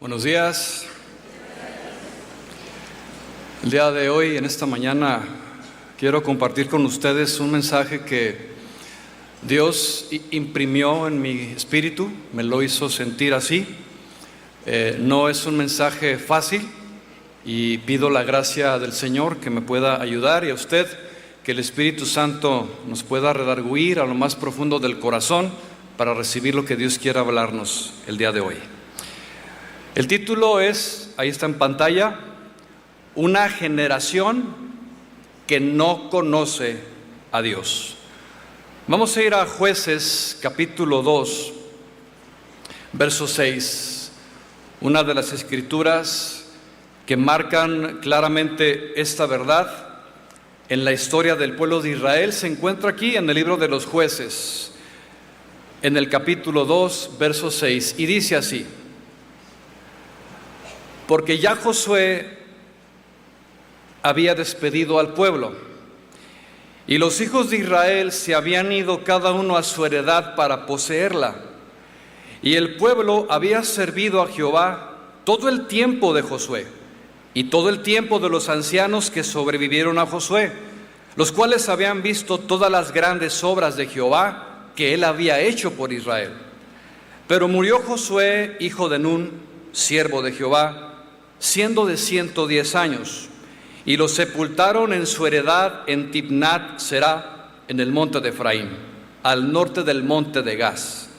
Buenos días. El día de hoy, en esta mañana, quiero compartir con ustedes un mensaje que Dios imprimió en mi espíritu, me lo hizo sentir así. No es un mensaje fácil y pido la gracia del Señor que me pueda ayudar, y a usted que el Espíritu Santo nos pueda redarguir a lo más profundo del corazón para recibir lo que Dios quiera hablarnos el día de hoy. El título es, ahí está en pantalla, Una generación que no conoce a Dios. Vamos a ir a Jueces capítulo 2, verso 6, una de las escrituras que marcan claramente esta verdad en la historia del pueblo de Israel. Se encuentra aquí en el libro de los Jueces, en el capítulo 2, verso 6, y dice así: porque ya Josué había despedido al pueblo, y los hijos de Israel se habían ido cada uno a su heredad para poseerla, y el pueblo había servido a Jehová todo el tiempo de Josué, y todo el tiempo de los ancianos que sobrevivieron a Josué, los cuales habían visto todas las grandes obras de Jehová que él había hecho por Israel. Pero murió Josué, hijo de Nun, siervo de Jehová, siendo de 110 años, y lo sepultaron en su heredad en Timnat Será, en el monte de Efraín, al norte del monte de Gaz.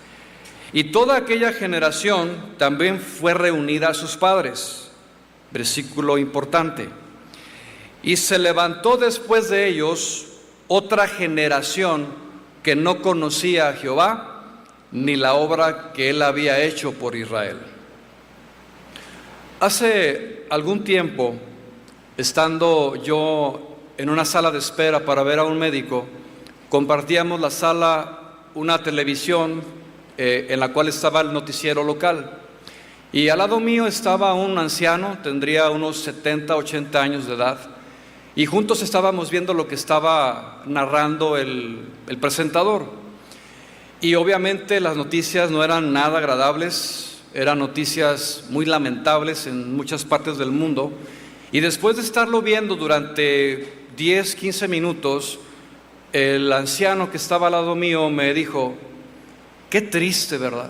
Y toda aquella generación también fue reunida a sus padres. Versículo importante. Y se levantó después de ellos otra generación que no conocía a Jehová, ni la obra que él había hecho por Israel. Hace algún tiempo, estando yo en una sala de espera para ver a un médico, compartíamos la sala, una televisión en la cual estaba el noticiero local. Y al lado mío estaba un anciano, tendría unos 70, 80 años de edad, y juntos estábamos viendo lo que estaba narrando el presentador. Y obviamente las noticias no eran nada agradables, eran noticias muy lamentables en muchas partes del mundo. Y después de estarlo viendo durante 10, 15 minutos, el anciano que estaba al lado mío me dijo: qué triste, ¿verdad?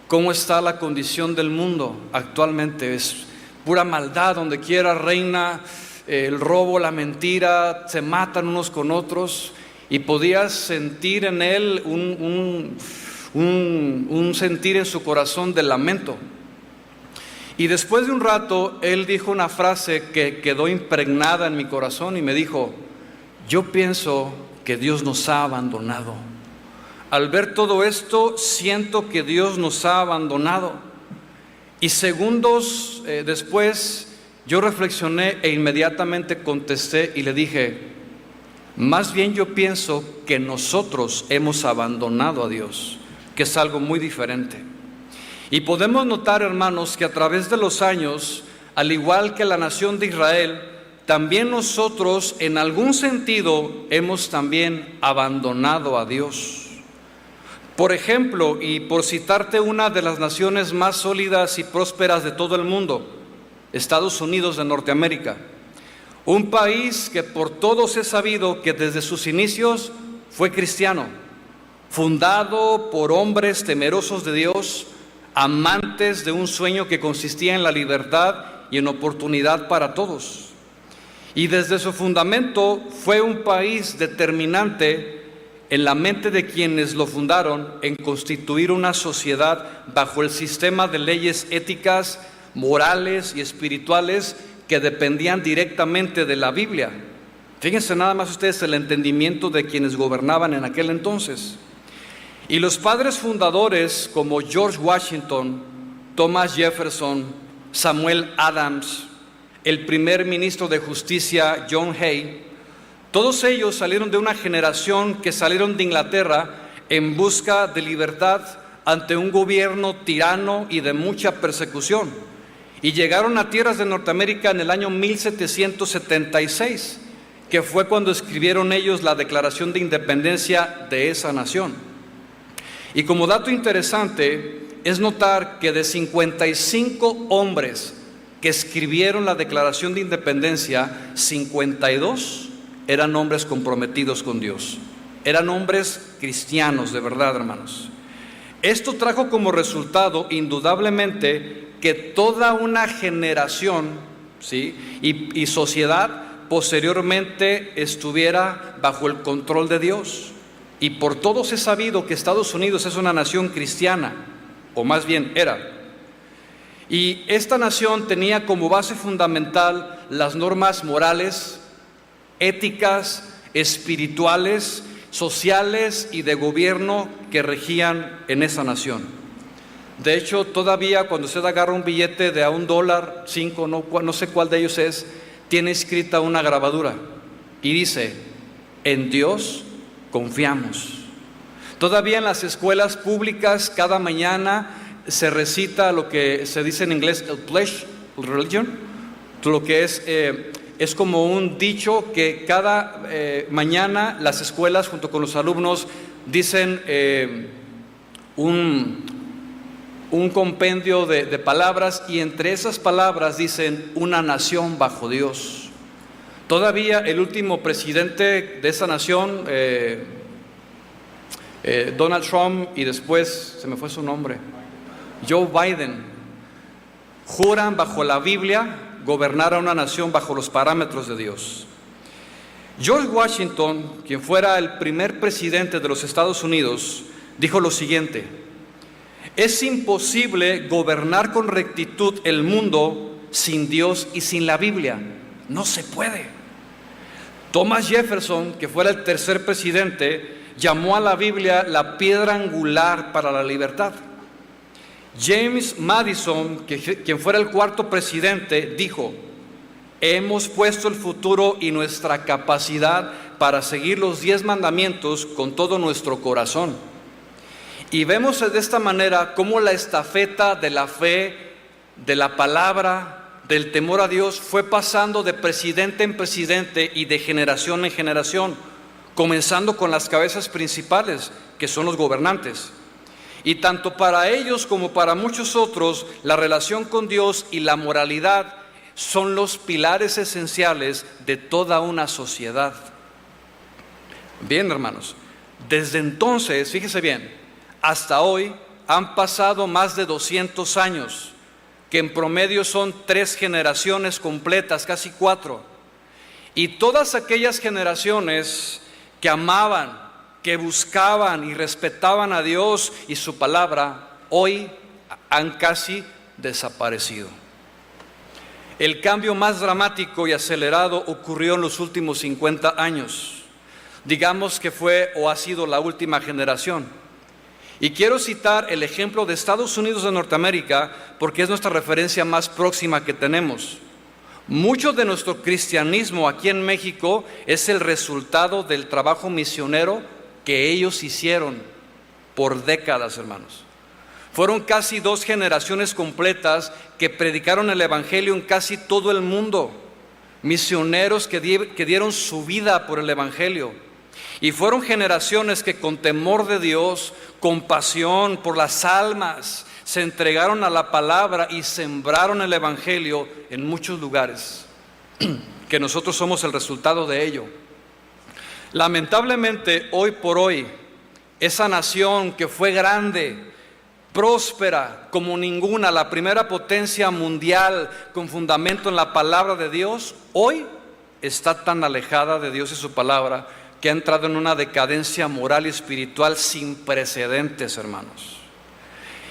¿Cómo está la condición del mundo actualmente? Es pura maldad, donde quiera reina el robo, la mentira, se matan unos con otros. Y podías sentir en él un sentir en su corazón de lamento. Y después de un rato, él dijo una frase que quedó impregnada en mi corazón y me dijo: yo pienso que Dios nos ha abandonado. Al ver todo esto, siento que Dios nos ha abandonado. Y segundos después, yo reflexioné e inmediatamente contesté y le dije: más bien yo pienso que nosotros hemos abandonado a Dios, que es algo muy diferente. Y podemos notar, hermanos, que a través de los años, al igual que la nación de Israel, también nosotros en algún sentido hemos también abandonado a Dios. Por ejemplo, y por citarte una de las naciones más sólidas y prósperas de todo el mundo, Estados Unidos de Norteamérica, un país que por todos es sabido que desde sus inicios fue cristiano, fundado por hombres temerosos de Dios, amantes de un sueño que consistía en la libertad y en oportunidad para todos. Y desde su fundamento fue un país determinante en la mente de quienes lo fundaron en constituir una sociedad bajo el sistema de leyes éticas, morales y espirituales que dependían directamente de la Biblia. Fíjense nada más ustedes el entendimiento de quienes gobernaban en aquel entonces. Y los padres fundadores como George Washington, Thomas Jefferson, Samuel Adams, el primer ministro de Justicia John Hay, todos ellos salieron de una generación que salieron de Inglaterra en busca de libertad ante un gobierno tirano y de mucha persecución. Y llegaron a tierras de Norteamérica en el año 1776, que fue cuando escribieron ellos la Declaración de Independencia de esa nación. Y como dato interesante, es notar que de 55 hombres que escribieron la Declaración de Independencia, 52 eran hombres comprometidos con Dios. Eran hombres cristianos de verdad, hermanos. Esto trajo como resultado, indudablemente, que toda una generación, ¿sí?, y sociedad posteriormente estuviera bajo el control de Dios. Y por todos es sabido que Estados Unidos es una nación cristiana, o más bien era. Y esta nación tenía como base fundamental las normas morales, éticas, espirituales, sociales y de gobierno que regían en esa nación. De hecho, todavía cuando usted agarra un billete de $1, 5, no sé cuál de ellos es, tiene escrita una grabadura y dice: en Dios confiamos. Todavía en las escuelas públicas cada mañana se recita lo que se dice en inglés el Pledge of Religion, lo que es como un dicho que cada mañana las escuelas junto con los alumnos dicen un compendio de palabras, y entre esas palabras dicen una nación bajo Dios. Todavía el último presidente de esa nación, Donald Trump, y después se me fue su nombre, Joe Biden, juran bajo la Biblia gobernar a una nación bajo los parámetros de Dios. George Washington, quien fuera el primer presidente de los Estados Unidos, dijo lo siguiente: es imposible gobernar con rectitud el mundo sin Dios y sin la Biblia. No se puede. Thomas Jefferson, que fuera el tercer presidente, llamó a la Biblia la piedra angular para la libertad. James Madison, quien fuera el cuarto presidente, dijo: hemos puesto el futuro y nuestra capacidad para seguir los 10 mandamientos con todo nuestro corazón. Y vemos de esta manera cómo la estafeta de la fe, de la palabra, del temor a Dios fue pasando de presidente en presidente y de generación en generación, comenzando con las cabezas principales, que son los gobernantes. Y tanto para ellos como para muchos otros, la relación con Dios y la moralidad son los pilares esenciales de toda una sociedad. Bien, hermanos, desde entonces, fíjese bien, hasta hoy han pasado más de 200 años, que en promedio son 3 generaciones completas, casi 4. Y todas aquellas generaciones que amaban, que buscaban y respetaban a Dios y su palabra, hoy han casi desaparecido. El cambio más dramático y acelerado ocurrió en los últimos 50 años. Digamos que fue o ha sido la última generación. Y quiero citar el ejemplo de Estados Unidos de Norteamérica porque es nuestra referencia más próxima que tenemos. Mucho de nuestro cristianismo aquí en México es el resultado del trabajo misionero que ellos hicieron por décadas, hermanos. Fueron casi 2 generaciones completas que predicaron el evangelio en casi todo el mundo. Misioneros que dieron su vida por el evangelio. Y fueron generaciones que con temor de Dios, con pasión por las almas, se entregaron a la palabra y sembraron el evangelio en muchos lugares, que nosotros somos el resultado de ello. Lamentablemente, hoy por hoy, esa nación que fue grande, próspera como ninguna, la primera potencia mundial con fundamento en la palabra de Dios, hoy está tan alejada de Dios y su palabra que ha entrado en una decadencia moral y espiritual sin precedentes, hermanos.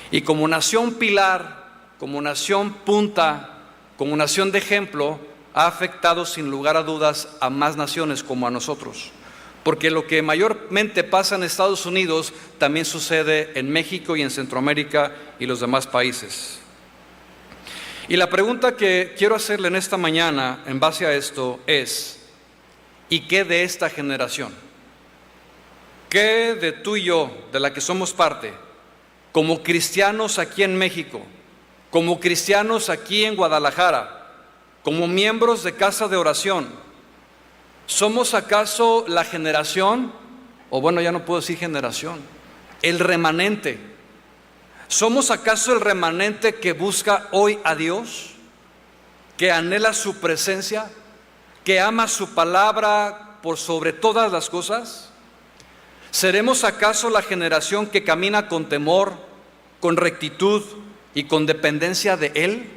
Y como nación pilar, como nación punta, como nación de ejemplo, ha afectado sin lugar a dudas a más naciones como a nosotros. Porque lo que mayormente pasa en Estados Unidos también sucede en México y en Centroamérica y los demás países. Y la pregunta que quiero hacerle en esta mañana en base a esto es: ¿y qué de esta generación? ¿Qué de tú y yo, de la que somos parte, como cristianos aquí en México, como cristianos aquí en Guadalajara, como miembros de casa de oración? ¿Somos acaso la generación, o bueno, ya no puedo decir generación, el remanente ¿Somos acaso el remanente que busca hoy a Dios, que anhela su presencia, que ama su palabra por sobre todas las cosas? ¿Seremos acaso la generación que camina con temor, con rectitud y con dependencia de Él?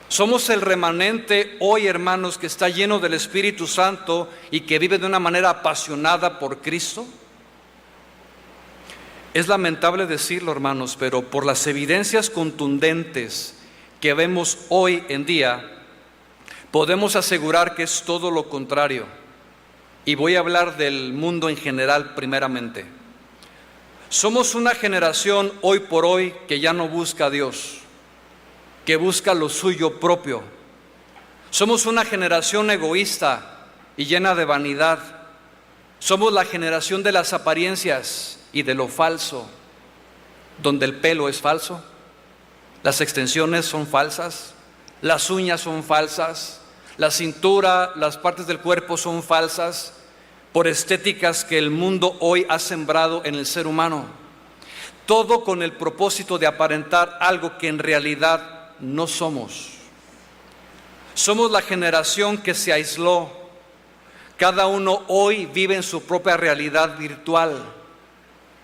¿Somos el remanente hoy, hermanos, que está lleno del Espíritu Santo y que vive de una manera apasionada por Cristo? Es lamentable decirlo, hermanos, pero por las evidencias contundentes que vemos hoy en día, podemos asegurar que es todo lo contrario. Y voy a hablar del mundo en general primeramente. Somos una generación hoy por hoy que ya no busca a Dios, que busca lo suyo propio. Somos una generación egoísta y llena de vanidad. Somos la generación de las apariencias y de lo falso, donde el pelo es falso, las extensiones son falsas, las uñas son falsas, la cintura, las partes del cuerpo son falsas, por estéticas que el mundo hoy ha sembrado en el ser humano. Todo con el propósito de aparentar algo que en realidad no somos. Somos la generación que se aisló. Cada uno hoy vive en su propia realidad virtual.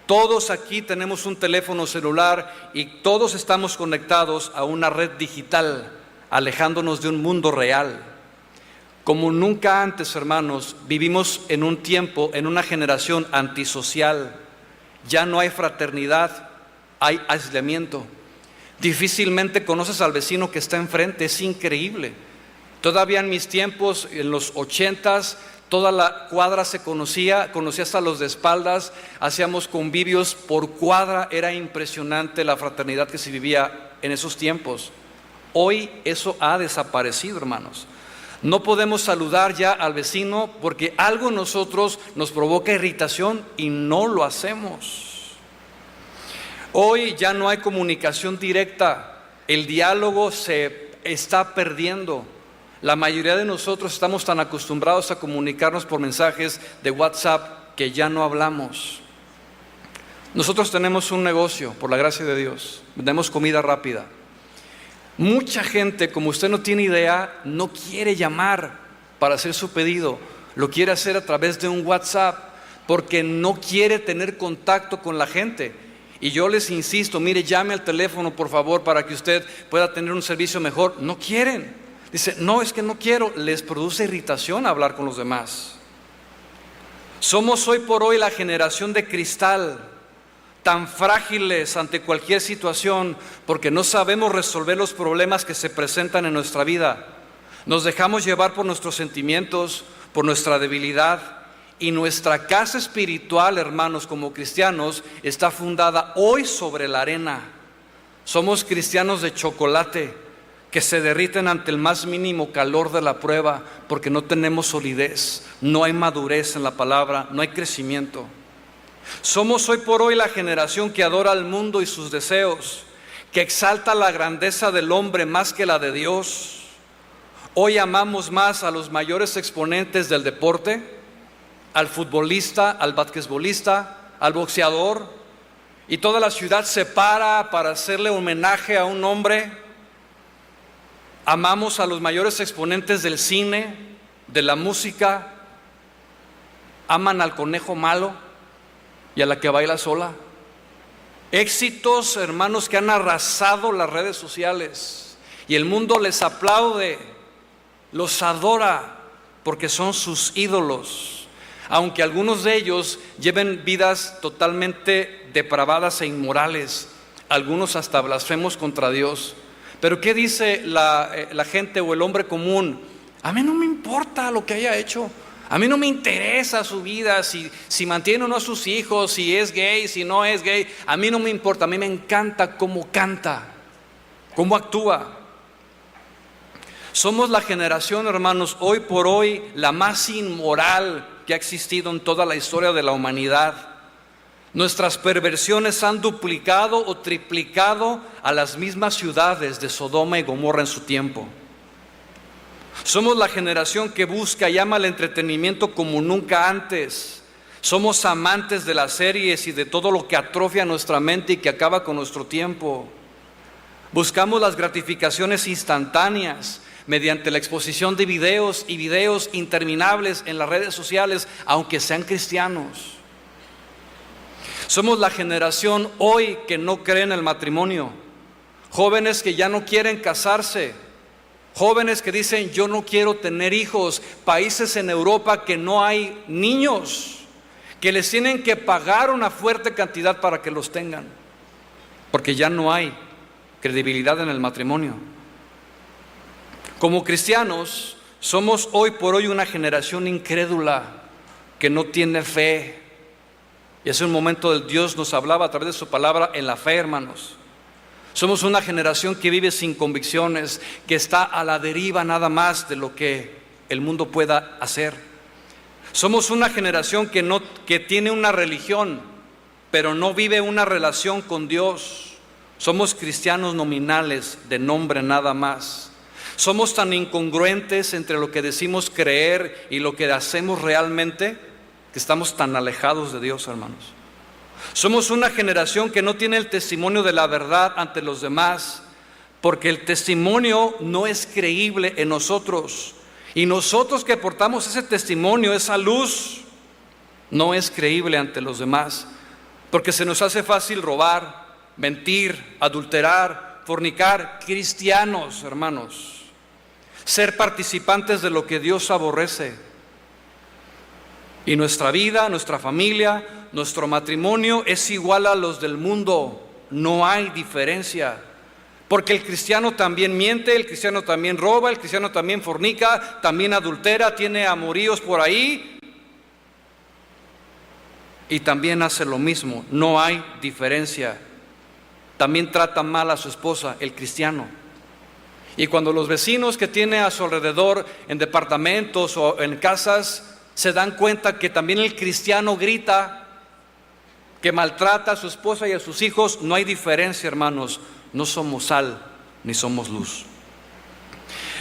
Todos aquí tenemos un teléfono celular y todos estamos conectados a una red digital, alejándonos de un mundo real. Como nunca antes, hermanos, vivimos en un tiempo, en una generación antisocial. Ya no hay fraternidad, hay aislamiento. Difícilmente conoces al vecino que está enfrente, es increíble. Todavía en mis tiempos, en los 80s, toda la cuadra se conocía hasta los de espaldas, hacíamos convivios por cuadra, era impresionante la fraternidad que se vivía en esos tiempos. Hoy eso ha desaparecido, hermanos. No podemos saludar ya al vecino porque algo en nosotros nos provoca irritación y no lo hacemos. Hoy ya no hay comunicación directa, el diálogo se está perdiendo. La mayoría de nosotros estamos tan acostumbrados a comunicarnos por mensajes de WhatsApp que ya no hablamos. Nosotros tenemos un negocio, por la gracia de Dios, vendemos comida rápida. Mucha gente, como usted no tiene idea, no quiere llamar para hacer su pedido, lo quiere hacer a través de un WhatsApp porque no quiere tener contacto con la gente. Y yo les insisto, mire, llame al teléfono por favor para que usted pueda tener un servicio mejor. No quieren. Dice, no, es que no quiero. Les produce irritación hablar con los demás. Somos hoy por hoy la generación de cristal, tan frágiles ante cualquier situación porque no sabemos resolver los problemas que se presentan en nuestra vida. Nos dejamos llevar por nuestros sentimientos, por nuestra debilidad, y nuestra casa espiritual, hermanos, como cristianos, está fundada hoy sobre la arena. Somos cristianos de chocolate que se derriten ante el más mínimo calor de la prueba porque no tenemos solidez, no hay madurez en la palabra, no hay crecimiento. Somos hoy por hoy la generación que adora al mundo y sus deseos, que exalta la grandeza del hombre más que la de Dios. Hoy amamos más a los mayores exponentes del deporte, al futbolista, al basquetbolista, al boxeador, y toda la ciudad se para hacerle homenaje a un hombre. Amamos a los mayores exponentes del cine, de la música. Aman al conejo malo y a la que baila sola. Éxitos, hermanos, que han arrasado las redes sociales y el mundo les aplaude, los adora porque son sus ídolos, aunque algunos de ellos lleven vidas totalmente depravadas e inmorales, algunos hasta blasfemos contra Dios. Pero ¿qué dice la gente o el hombre común? A mí no me importa lo que haya hecho. A mí no me interesa su vida, si mantiene o no a sus hijos, si es gay, si no es gay. A mí no me importa, a mí me encanta cómo canta, cómo actúa. Somos la generación, hermanos, hoy por hoy, la más inmoral que ha existido en toda la historia de la humanidad. Nuestras perversiones han duplicado o triplicado a las mismas ciudades de Sodoma y Gomorra en su tiempo. Somos la generación que busca y ama el entretenimiento como nunca antes. Somos amantes de las series y de todo lo que atrofia nuestra mente y que acaba con nuestro tiempo. Buscamos las gratificaciones instantáneas mediante la exposición de videos y videos interminables en las redes sociales, aunque sean cristianos. Somos la generación hoy que no cree en el matrimonio. Jóvenes que ya no quieren casarse. Jóvenes que dicen, yo no quiero tener hijos. Países en Europa que no hay niños, que les tienen que pagar una fuerte cantidad para que los tengan, porque ya no hay credibilidad en el matrimonio. Como cristianos, somos hoy por hoy una generación incrédula que no tiene fe. Y hace un momento Dios nos hablaba a través de su palabra en la fe, hermanos. Somos una generación que vive sin convicciones, que está a la deriva nada más de lo que el mundo pueda hacer. Somos una generación que tiene una religión, pero no vive una relación con Dios. Somos cristianos nominales, de nombre nada más. Somos tan incongruentes entre lo que decimos creer y lo que hacemos realmente, que estamos tan alejados de Dios, hermanos. Somos una generación que no tiene el testimonio de la verdad ante los demás, porque el testimonio no es creíble en nosotros. Y nosotros que portamos ese testimonio, esa luz, no es creíble ante los demás, porque se nos hace fácil robar, mentir, adulterar, fornicar. Cristianos, hermanos, ser participantes de lo que Dios aborrece. Y nuestra vida, nuestra familia, nuestro matrimonio es igual a los del mundo. No hay diferencia. Porque el cristiano también miente, el cristiano también roba, el cristiano también fornica, también adultera, tiene amoríos por ahí. Y también hace lo mismo. No hay diferencia. También trata mal a su esposa, el cristiano. Y cuando los vecinos que tiene a su alrededor en departamentos o en casas se dan cuenta que también el cristiano grita, que maltrata a su esposa y a sus hijos, no hay diferencia, hermanos. No somos sal ni somos luz.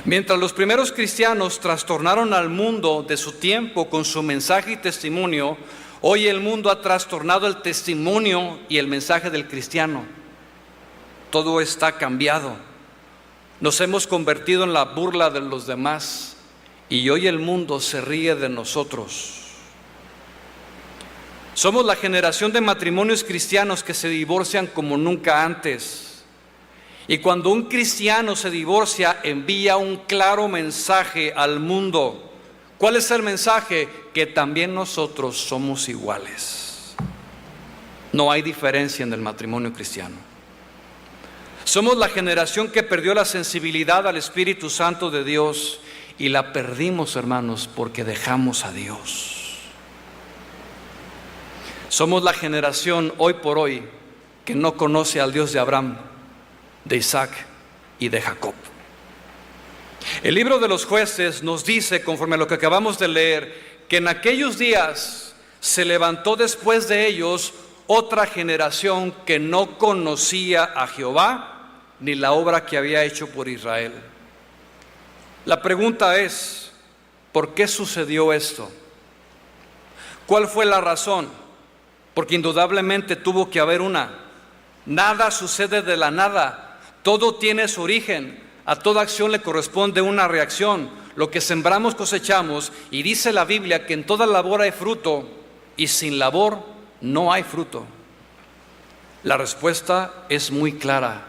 Mientras los primeros cristianos trastornaron al mundo de su tiempo con su mensaje y testimonio, hoy el mundo ha trastornado el testimonio y el mensaje del cristiano. Todo está cambiado. Nos hemos convertido en la burla de los demás. Y hoy el mundo se ríe de nosotros. Somos la generación de matrimonios cristianos que se divorcian como nunca antes. Y cuando un cristiano se divorcia, envía un claro mensaje al mundo. ¿Cuál es el mensaje? Que también nosotros somos iguales. No hay diferencia en el matrimonio cristiano. Somos la generación que perdió la sensibilidad al Espíritu Santo de Dios. Y la perdimos, hermanos, porque dejamos a Dios. Somos la generación hoy por hoy que no conoce al Dios de Abraham, de Isaac y de Jacob. El libro de los Jueces nos dice, conforme a lo que acabamos de leer, que en aquellos días se levantó después de ellos otra generación que no conocía a Jehová ni la obra que había hecho por Israel. La pregunta es, ¿por qué sucedió esto? ¿Cuál fue la razón? Porque indudablemente tuvo que haber una. Nada sucede de la nada, todo tiene su origen, a toda acción le corresponde una reacción. Lo que sembramos cosechamos, y dice la Biblia que en toda labor hay fruto, y sin labor no hay fruto. La respuesta es muy clara,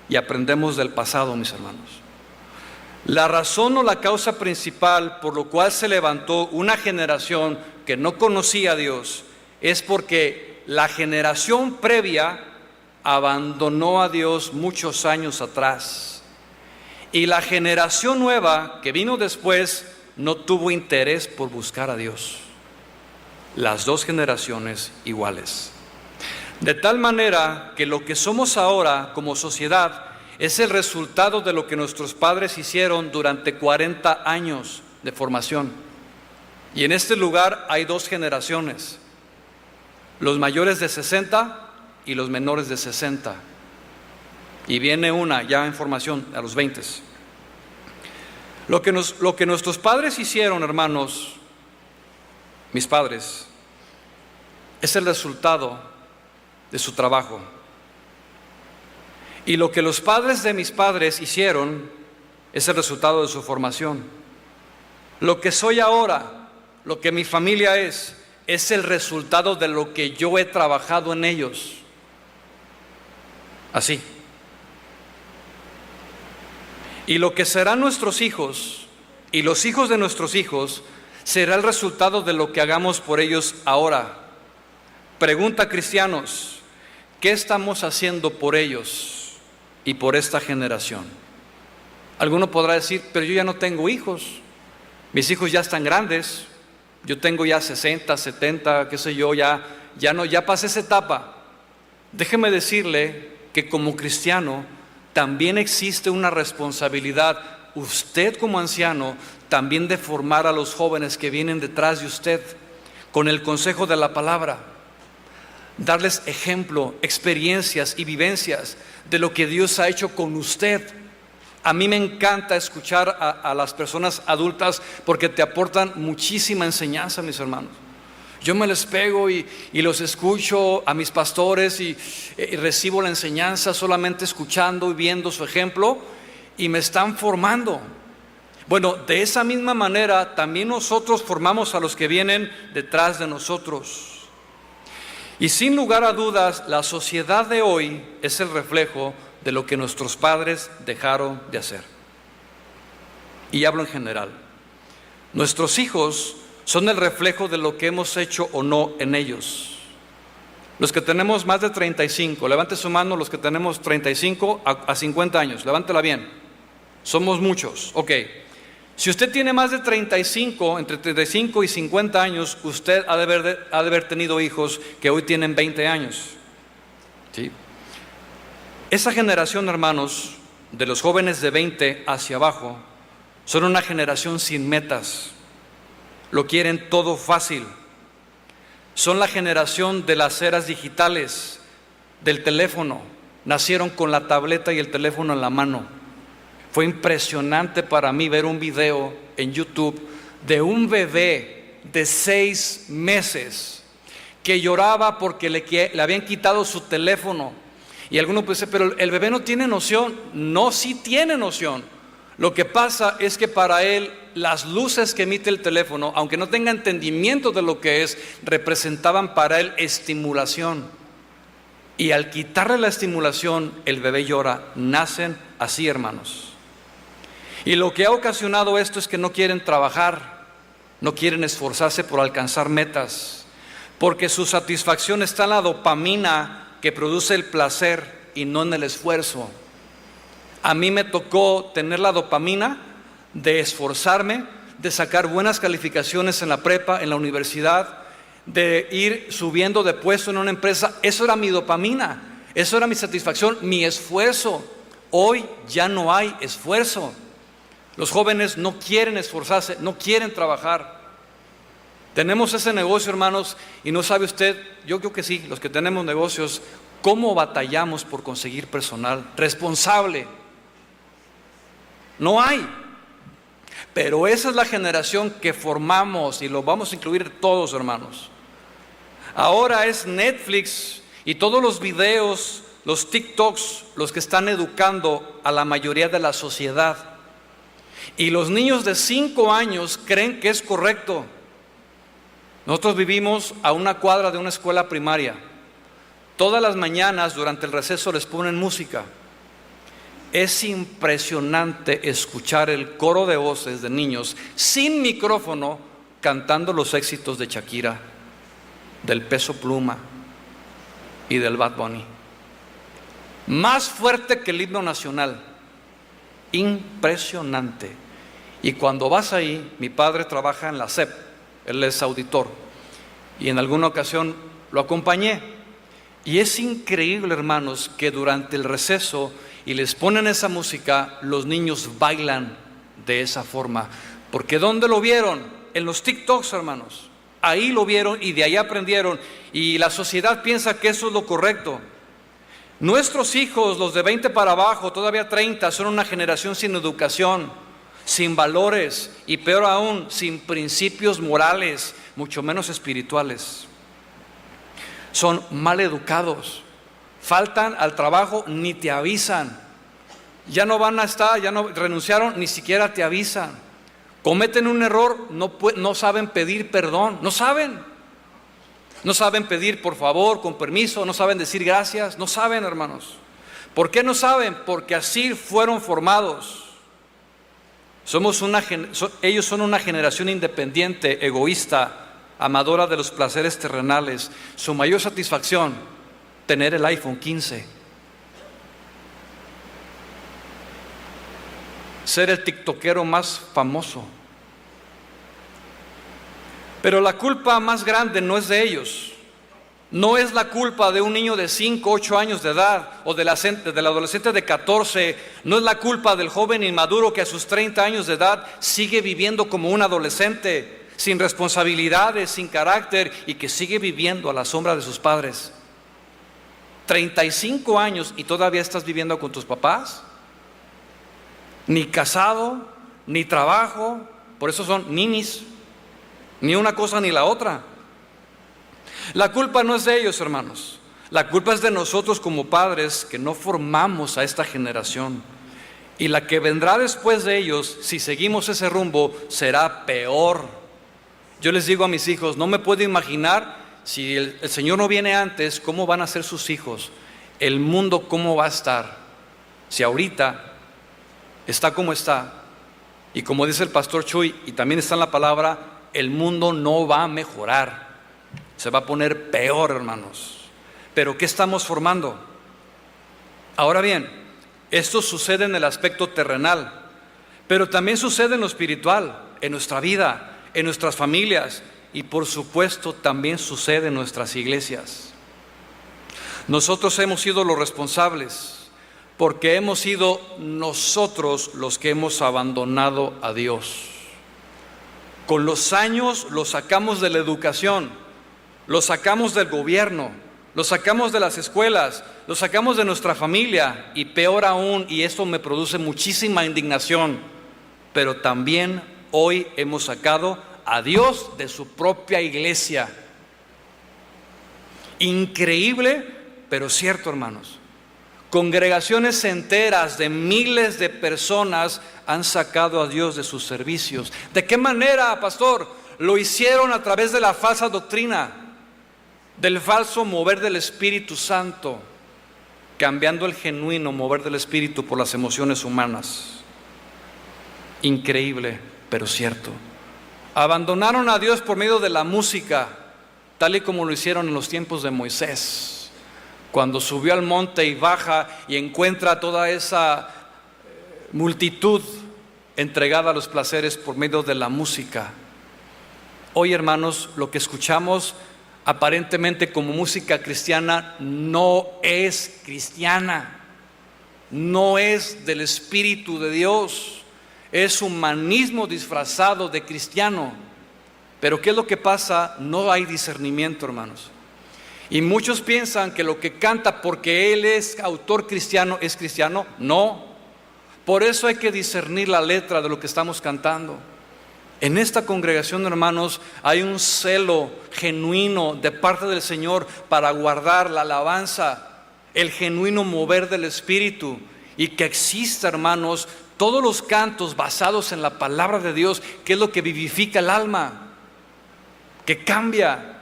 y aprendemos del pasado, mis hermanos. La razón o la causa principal por lo cual se levantó una generación que no conocía a Dios es porque la generación previa abandonó a Dios muchos años atrás, y la generación nueva que vino después no tuvo interés por buscar a Dios. Las dos generaciones iguales. De tal manera que lo que somos ahora como sociedad es el resultado de lo que nuestros padres hicieron durante 40 años de formación. Y en este lugar hay dos generaciones, los mayores de 60 y los menores de 60. Y viene una ya en formación a los 20. Lo que nuestros padres hicieron, hermanos, mis padres, es el resultado de su trabajo. Y lo que los padres de mis padres hicieron es el resultado de su formación. Lo que soy ahora, lo que mi familia es el resultado de lo que yo he trabajado en ellos. Así. Y lo que serán nuestros hijos y los hijos de nuestros hijos será el resultado de lo que hagamos por ellos ahora. Pregunta, cristianos, ¿qué estamos haciendo por ellos y por esta generación? Alguno podrá decir, pero yo ya no tengo hijos, mis hijos ya están grandes, yo tengo ya 60, 70, qué sé yo, ya pasé esa etapa. Déjeme decirle que como cristiano también existe una responsabilidad, usted como anciano, también de formar a los jóvenes que vienen detrás de usted con el consejo de la palabra. Darles ejemplo, experiencias y vivencias de lo que Dios ha hecho con usted. A mí me encanta escuchar a las personas adultas porque te aportan muchísima enseñanza, mis hermanos. Yo me les pego y los escucho a mis pastores y recibo la enseñanza solamente escuchando y viendo su ejemplo y me están formando. Bueno, de esa misma manera también nosotros formamos a los que vienen detrás de nosotros. Y sin lugar a dudas, la sociedad de hoy es el reflejo de lo que nuestros padres dejaron de hacer. Y hablo en general. Nuestros hijos son el reflejo de lo que hemos hecho o no en ellos. Los que tenemos más de 35, levante su mano los que tenemos 35 a 50 años, levántela bien. Somos muchos, ok. Si usted tiene más de 35, entre 35 y 50 años, usted ha de haber tenido hijos que hoy tienen 20 años. ¿Sí? Esa generación, hermanos, de los jóvenes de 20 hacia abajo, son una generación sin metas. Lo quieren todo fácil. Son la generación de las eras digitales, del teléfono. Nacieron con la tableta y el teléfono en la mano. Fue impresionante para mí ver un video en YouTube de un bebé de 6 meses que lloraba porque le habían quitado su teléfono. Y alguno puede decir, pero el bebé no tiene noción. No, sí tiene noción. Lo que pasa es que para él las luces que emite el teléfono, aunque no tenga entendimiento de lo que es, representaban para él estimulación. Y al quitarle la estimulación, el bebé llora. Nacen así, hermanos. Y lo que ha ocasionado esto es que no quieren trabajar, no quieren esforzarse por alcanzar metas, porque su satisfacción está en la dopamina que produce el placer y no en el esfuerzo. A mí me tocó tener la dopamina de esforzarme, de sacar buenas calificaciones en la prepa, en la universidad, de ir subiendo de puesto en una empresa. Eso era mi dopamina, eso era mi satisfacción, mi esfuerzo. Hoy ya no hay esfuerzo. Los jóvenes no quieren esforzarse, no quieren trabajar. Tenemos ese negocio, hermanos, y no sabe usted, yo creo que sí, los que tenemos negocios, cómo batallamos por conseguir personal responsable. No hay. Pero esa es la generación que formamos y lo vamos a incluir todos, hermanos. Ahora es Netflix y todos los videos, los TikToks, los que están educando a la mayoría de la sociedad. Y los niños de 5 años creen que es correcto. Nosotros vivimos a una cuadra de una escuela primaria. Todas las mañanas durante el receso les ponen música. Es impresionante escuchar el coro de voces de niños sin micrófono cantando los éxitos de Shakira, del Peso Pluma y del Bad Bunny. Más fuerte que el himno nacional. Impresionante. Y cuando vas ahí, mi padre trabaja en la SEP, él es auditor, y en alguna ocasión lo acompañé. Y es increíble, hermanos, que durante el receso y les ponen esa música, los niños bailan de esa forma. Porque ¿dónde lo vieron? En los TikToks, hermanos. Ahí lo vieron y de ahí aprendieron. Y la sociedad piensa que eso es lo correcto. Nuestros hijos, los de 20 para abajo, todavía 30, son una generación sin educación, sin valores y peor aún, sin principios morales, mucho menos espirituales. son mal educados, faltan al trabajo, ni te avisan, ya no van a estar, ya no renunciaron, ni siquiera te avisan, cometen un error, no saben pedir perdón, no saben pedir por favor, con permiso, no saben decir gracias, no saben, hermanos. ¿Por qué no saben? Porque así fueron formados. Ellos son una generación independiente, egoísta, amadora de los placeres terrenales. Su mayor satisfacción, tener el iPhone 15. Ser el tiktokero más famoso. Pero la culpa más grande no es de ellos. No es la culpa de un niño de 5, 8 años de edad o del adolescente de 14. No es la culpa del joven inmaduro que a sus 30 años de edad sigue viviendo como un adolescente, sin responsabilidades, sin carácter y que sigue viviendo a la sombra de sus padres. 35 años y todavía estás viviendo con tus papás. Ni casado, ni trabajo. Por eso son ninis. Ni una cosa ni la otra. La culpa no es de ellos, hermanos. La culpa es de nosotros como padres que no formamos a esta generación. Y la que vendrá después de ellos, si seguimos ese rumbo, será peor. Yo les digo a mis hijos, no me puedo imaginar si el Señor no viene antes, cómo van a ser sus hijos. El mundo cómo va a estar. Si ahorita está como está, y como dice el pastor Chuy, y también está en la palabra, el mundo no va a mejorar. Se va a poner peor, hermanos. Pero ¿qué estamos formando? Ahora bien, esto sucede en el aspecto terrenal, pero también sucede en lo espiritual, en nuestra vida, en nuestras familias y por supuesto también sucede en nuestras iglesias. Nosotros hemos sido los responsables porque hemos sido nosotros los que hemos abandonado a Dios. Con los años lo sacamos de la educación, lo sacamos del gobierno, lo sacamos de las escuelas, lo sacamos de nuestra familia y peor aún, y esto me produce muchísima indignación, pero también hoy hemos sacado a Dios de su propia iglesia. Increíble, pero cierto, hermanos. Congregaciones enteras de miles de personas han sacado a Dios de sus servicios. ¿De qué manera, pastor? Lo hicieron a través de la falsa doctrina, del falso mover del Espíritu Santo, cambiando el genuino mover del Espíritu por las emociones humanas. Increíble, pero cierto. Abandonaron a Dios por medio de la música, tal y como lo hicieron en los tiempos de Moisés, cuando subió al monte y baja y encuentra toda esa multitud entregada a los placeres por medio de la música. Hoy, hermanos, lo que escuchamos aparentemente como música cristiana no es cristiana, no es del Espíritu de Dios, es humanismo disfrazado de cristiano. Pero ¿qué es lo que pasa? No hay discernimiento, hermanos. Y muchos piensan que lo que canta porque él es autor cristiano es cristiano. No, por eso hay que discernir la letra de lo que estamos cantando. En esta congregación, hermanos, hay un celo genuino de parte del Señor para guardar la alabanza, el genuino mover del Espíritu, y que exista, hermanos, todos los cantos basados en la palabra de Dios, que es lo que vivifica el alma, que cambia,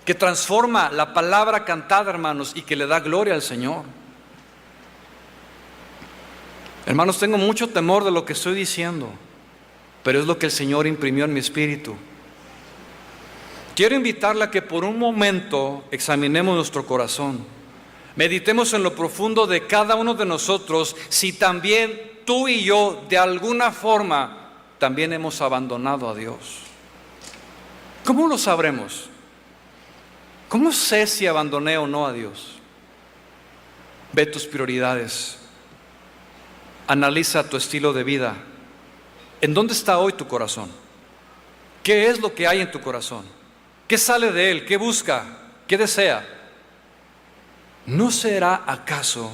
que transforma la palabra cantada, hermanos, y que le da gloria al Señor. Hermanos, tengo mucho temor de lo que estoy diciendo, pero es lo que el Señor imprimió en mi espíritu. Quiero invitarla a que por un momento examinemos nuestro corazón, meditemos en lo profundo de cada uno de nosotros, si también tú y yo de alguna forma también hemos abandonado a Dios. ¿Cómo lo sabremos? ¿Cómo sé si abandoné o no a Dios? Ve tus prioridades, analiza tu estilo de vida. ¿En dónde está hoy tu corazón? ¿Qué es lo que hay en tu corazón? ¿Qué sale de él? ¿Qué busca? ¿Qué desea? ¿No será acaso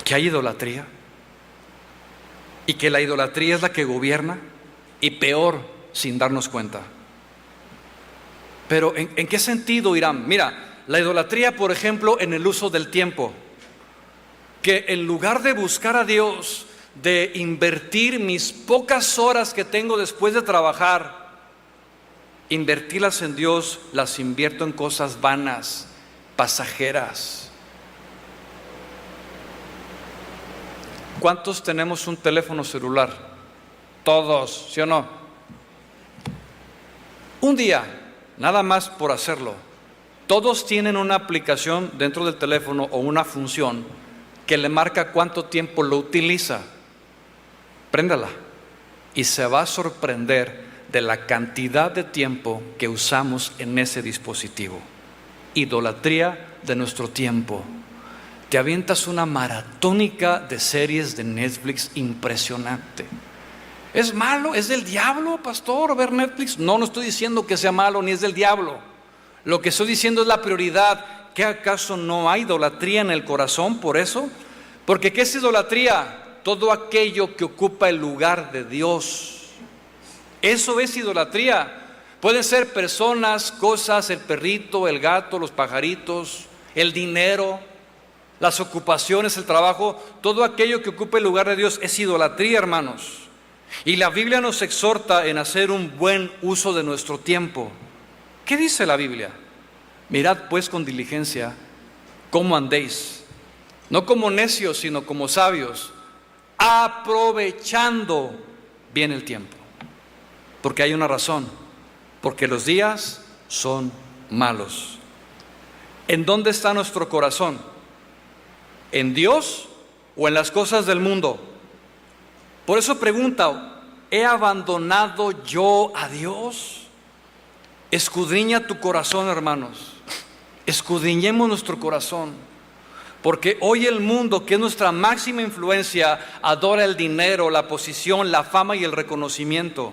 que hay idolatría? Y que la idolatría es la que gobierna, y peor, sin darnos cuenta. Pero ¿en qué sentido, Irán? Mira, la idolatría, por ejemplo, en el uso del tiempo. Que en lugar de buscar a Dios, de invertir mis pocas horas que tengo después de trabajar, invertirlas en Dios, las invierto en cosas vanas, pasajeras. ¿Cuántos tenemos un teléfono celular? Todos, ¿sí o no? Un día, nada más por hacerlo, todos tienen una aplicación dentro del teléfono o una función que le marca cuánto tiempo lo utiliza. Préndala y se va a sorprender de la cantidad de tiempo que usamos en ese dispositivo. Idolatría de nuestro tiempo. Te avientas una maratónica de series de Netflix impresionante. ¿Es malo? ¿Es del diablo, pastor, ver Netflix? No estoy diciendo que sea malo ni es del diablo. Lo que estoy diciendo es la prioridad. ¿Qué acaso no hay idolatría en el corazón por eso? Porque ¿qué es idolatría? Todo aquello que ocupa el lugar de Dios. Eso es idolatría. Pueden ser personas, cosas, el perrito, el gato, los pajaritos, el dinero, las ocupaciones, el trabajo. Todo aquello que ocupa el lugar de Dios es idolatría, hermanos. Y la Biblia nos exhorta en hacer un buen uso de nuestro tiempo. ¿Qué dice la Biblia? Mirad pues con diligencia cómo andéis, no como necios, sino como sabios, aprovechando bien el tiempo. Porque hay una razón, porque los días son malos. ¿En dónde está nuestro corazón? ¿En Dios o en las cosas del mundo? Por eso pregunta, ¿he abandonado yo a Dios? Escudriña tu corazón, hermanos. Escudriñemos nuestro corazón, porque hoy el mundo, que es nuestra máxima influencia, adora el dinero, la posición, la fama y el reconocimiento.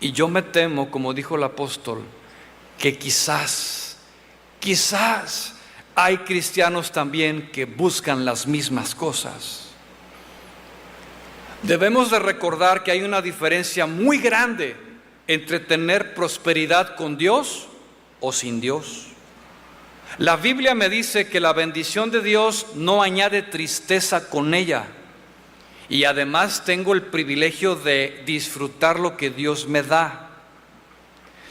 Y yo me temo, como dijo el apóstol, que quizás hay cristianos también que buscan las mismas cosas. Debemos de recordar que hay una diferencia muy grande entre tener prosperidad con Dios o sin Dios. La Biblia me dice que la bendición de Dios no añade tristeza con ella. Y además tengo el privilegio de disfrutar lo que Dios me da.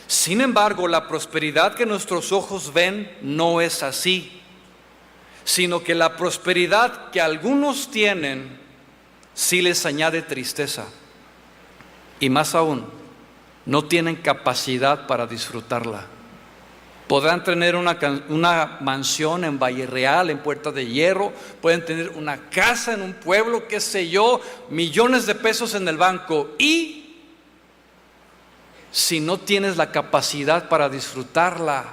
Sin embargo, la prosperidad que nuestros ojos ven no es así, sino que la prosperidad que algunos tienen sí les añade tristeza. Y más aún, no tienen capacidad para disfrutarla. Podrán tener una mansión en Valle Real, en Puerta de Hierro, pueden tener una casa en un pueblo, qué sé yo, millones de pesos en el banco. Y si no tienes la capacidad para disfrutarla,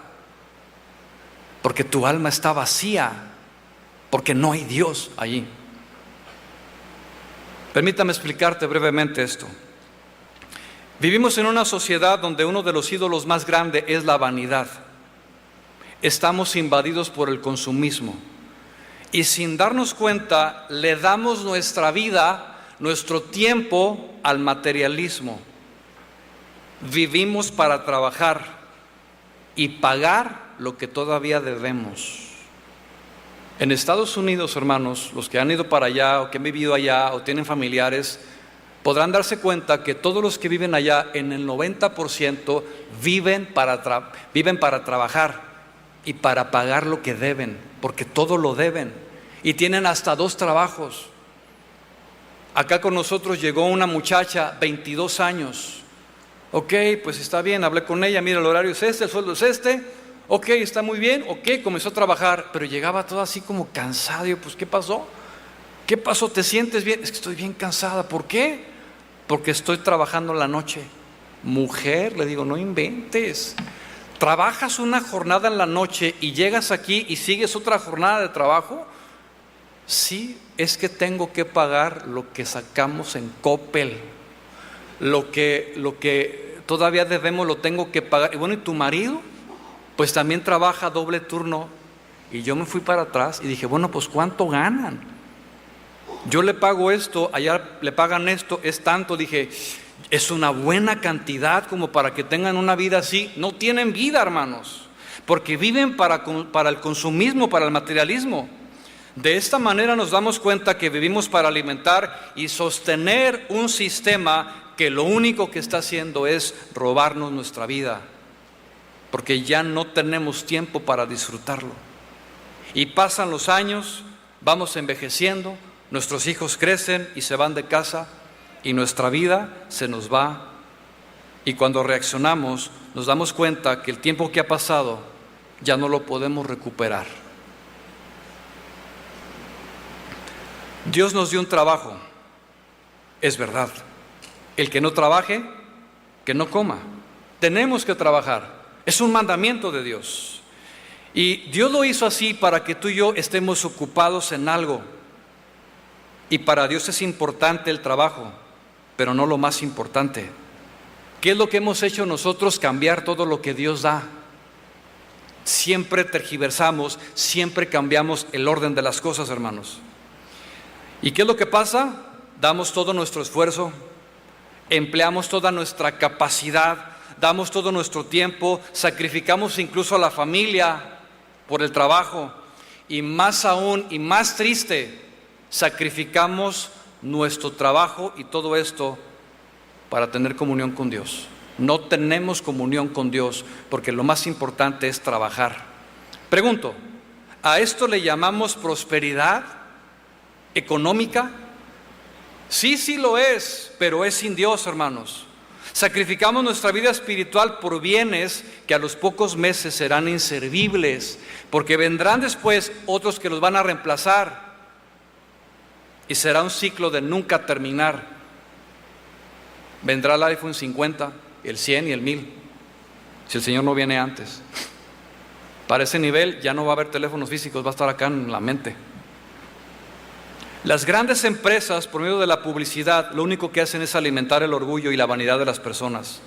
porque tu alma está vacía, porque no hay Dios allí. Permítame explicarte brevemente esto. Vivimos en una sociedad donde uno de los ídolos más grandes es la vanidad. Estamos invadidos por el consumismo y sin darnos cuenta le damos nuestra vida, nuestro tiempo al materialismo. Vivimos para trabajar y pagar lo que todavía debemos. En Estados Unidos, hermanos, los que han ido para allá o que han vivido allá o tienen familiares, podrán darse cuenta que todos los que viven allá, en el 90%, viven para trabajar y para pagar lo que deben, porque todo lo deben, y tienen hasta 2 trabajos. Acá con nosotros llegó una muchacha, 22 años. Ok, pues está bien, hablé con ella, mira, el horario es este, el sueldo es este. Ok, está muy bien, ok, comenzó a trabajar, pero llegaba todo así como cansado. Yo, pues, ¿qué pasó? ¿Qué pasó? ¿Te sientes bien? Es que estoy bien cansada. ¿Por qué? Porque estoy trabajando en la noche. Mujer, le digo, no inventes. ¿Trabajas una jornada en la noche y llegas aquí y sigues otra jornada de trabajo? Sí, es que tengo que pagar lo que sacamos en Coppel. Lo que todavía debemos lo tengo que pagar. Y bueno, ¿y tu marido? Pues también trabaja doble turno. Y yo me fui para atrás y dije, bueno, pues ¿cuánto ganan? Yo le pago esto, allá le pagan esto, es tanto. Dije, Es una buena cantidad como para que tengan una vida así. No tienen vida, hermanos, porque viven para el consumismo, para el materialismo. De esta manera nos damos cuenta que vivimos para alimentar y sostener un sistema que lo único que está haciendo es robarnos nuestra vida, porque ya no tenemos tiempo para disfrutarlo. Y pasan los años, vamos envejeciendo, nuestros hijos crecen y se van de casa y nuestra vida se nos va. Y cuando reaccionamos nos damos cuenta que el tiempo que ha pasado ya no lo podemos recuperar. Dios nos dio un trabajo, es verdad. El que no trabaje, que no coma. Tenemos que trabajar, es un mandamiento de Dios. Y Dios lo hizo así para que tú y yo estemos ocupados en algo. Y para Dios es importante el trabajo, pero no lo más importante. ¿Qué es lo que hemos hecho nosotros? Cambiar todo lo que Dios da. Siempre tergiversamos, siempre cambiamos el orden de las cosas, hermanos. ¿Y qué es lo que pasa? Damos todo nuestro esfuerzo, empleamos toda nuestra capacidad, damos todo nuestro tiempo, sacrificamos incluso a la familia por el trabajo, y más aún y más triste, sacrificamos nuestro trabajo y todo esto para tener comunión con Dios. No tenemos comunión con Dios porque lo más importante es trabajar. Pregunto, ¿a esto le llamamos prosperidad económica? Sí, sí lo es, pero es sin Dios, hermanos. Sacrificamos nuestra vida espiritual por bienes que a los pocos meses serán inservibles, porque vendrán después otros que los van a reemplazar y será un ciclo de nunca terminar. Vendrá el iPhone 50, el 100 y el 1000, si el Señor no viene antes. Para ese nivel ya no va a haber teléfonos físicos, va a estar acá en la mente. Las grandes empresas, por medio de la publicidad, lo único que hacen es alimentar el orgullo y la vanidad de las personas,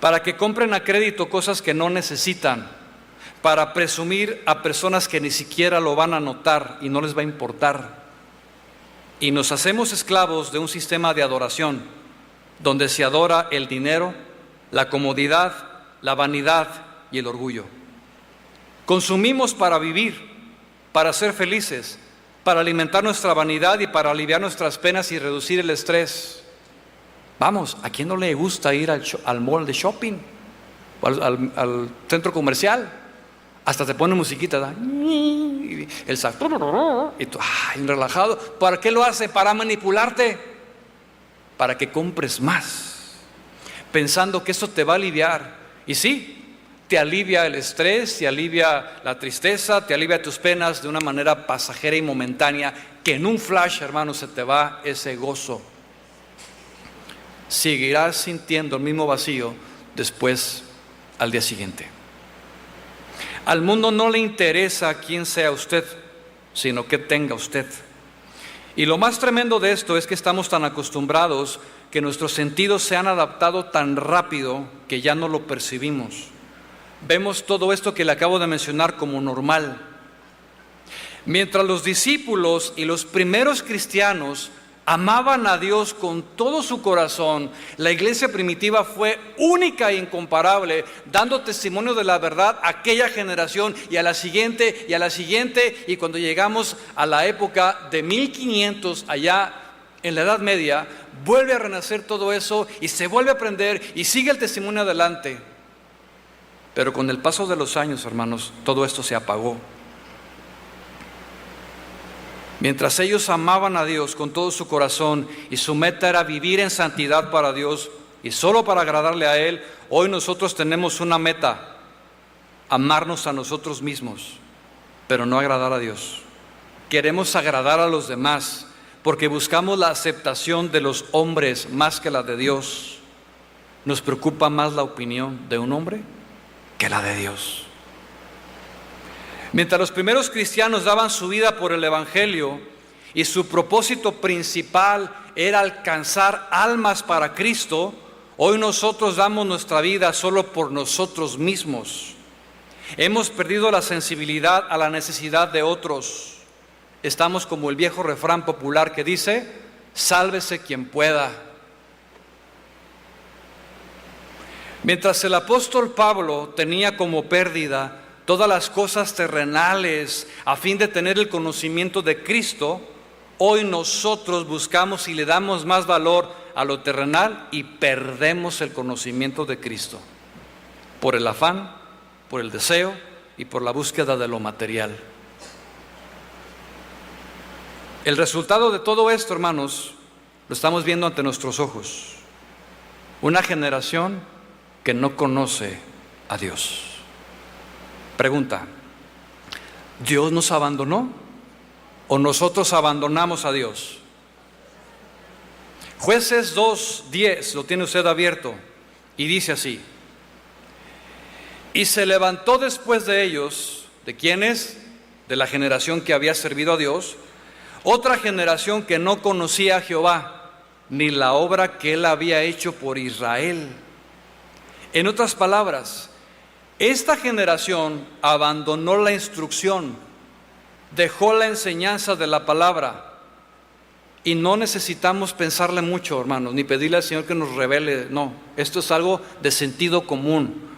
para que compren a crédito cosas que no necesitan, para presumir a personas que ni siquiera lo van a notar y no les va a importar. Y nos hacemos esclavos de un sistema de adoración, donde se adora el dinero, la comodidad, la vanidad y el orgullo. Consumimos para vivir, para ser felices, para alimentar nuestra vanidad y para aliviar nuestras penas y reducir el estrés. Vamos, ¿a quién no le gusta ir al mall de shopping? O al centro comercial. Hasta te pone musiquita, ¿da? El saco, y tú, relajado. ¿Para qué lo hace? Para manipularte, para que compres más, pensando que eso te va a aliviar. Y sí, te alivia el estrés, te alivia la tristeza, te alivia tus penas de una manera pasajera y momentánea, que en un flash, hermano, se te va ese gozo. Seguirás sintiendo el mismo vacío después, al día siguiente. Al mundo no le interesa quién sea usted, sino qué tenga usted. Y lo más tremendo de esto es que estamos tan acostumbrados que nuestros sentidos se han adaptado tan rápido que ya no lo percibimos. Vemos todo esto que le acabo de mencionar como normal. Mientras los discípulos y los primeros cristianos amaban a Dios con todo su corazón, la iglesia primitiva fue única e incomparable, dando testimonio de la verdad a aquella generación y a la siguiente y a la siguiente. Y cuando llegamos a la época de 1500, allá en la Edad Media, vuelve a renacer todo eso y se vuelve a aprender y sigue el testimonio adelante. Pero con el paso de los años, hermanos, todo esto se apagó. Mientras ellos amaban a Dios con todo su corazón y su meta era vivir en santidad para Dios y solo para agradarle a Él, hoy nosotros tenemos una meta: amarnos a nosotros mismos, pero no agradar a Dios. Queremos agradar a los demás porque buscamos la aceptación de los hombres más que la de Dios. Nos preocupa más la opinión de un hombre que la de Dios. Mientras los primeros cristianos daban su vida por el Evangelio y su propósito principal era alcanzar almas para Cristo, hoy nosotros damos nuestra vida solo por nosotros mismos. Hemos perdido la sensibilidad a la necesidad de otros. Estamos como el viejo refrán popular que dice: sálvese quien pueda. Mientras el apóstol Pablo tenía como pérdida todas las cosas terrenales a fin de tener el conocimiento de Cristo, hoy nosotros buscamos y le damos más valor a lo terrenal y perdemos el conocimiento de Cristo por el afán, por el deseo y por la búsqueda de lo material. El resultado de todo esto, hermanos, lo estamos viendo ante nuestros ojos. Una generación que no conoce a Dios. Pregunta: ¿Dios nos abandonó o nosotros abandonamos a Dios? Jueces 2:10, lo tiene usted abierto, y dice así: y se levantó después de ellos, ¿de quiénes? De la generación que había servido a Dios, otra generación que no conocía a Jehová, ni la obra que él había hecho por Israel. En otras palabras, esta generación abandonó la instrucción, dejó la enseñanza de la palabra, y no necesitamos pensarle mucho, hermanos, ni pedirle al Señor que nos revele. No, esto es algo de sentido común.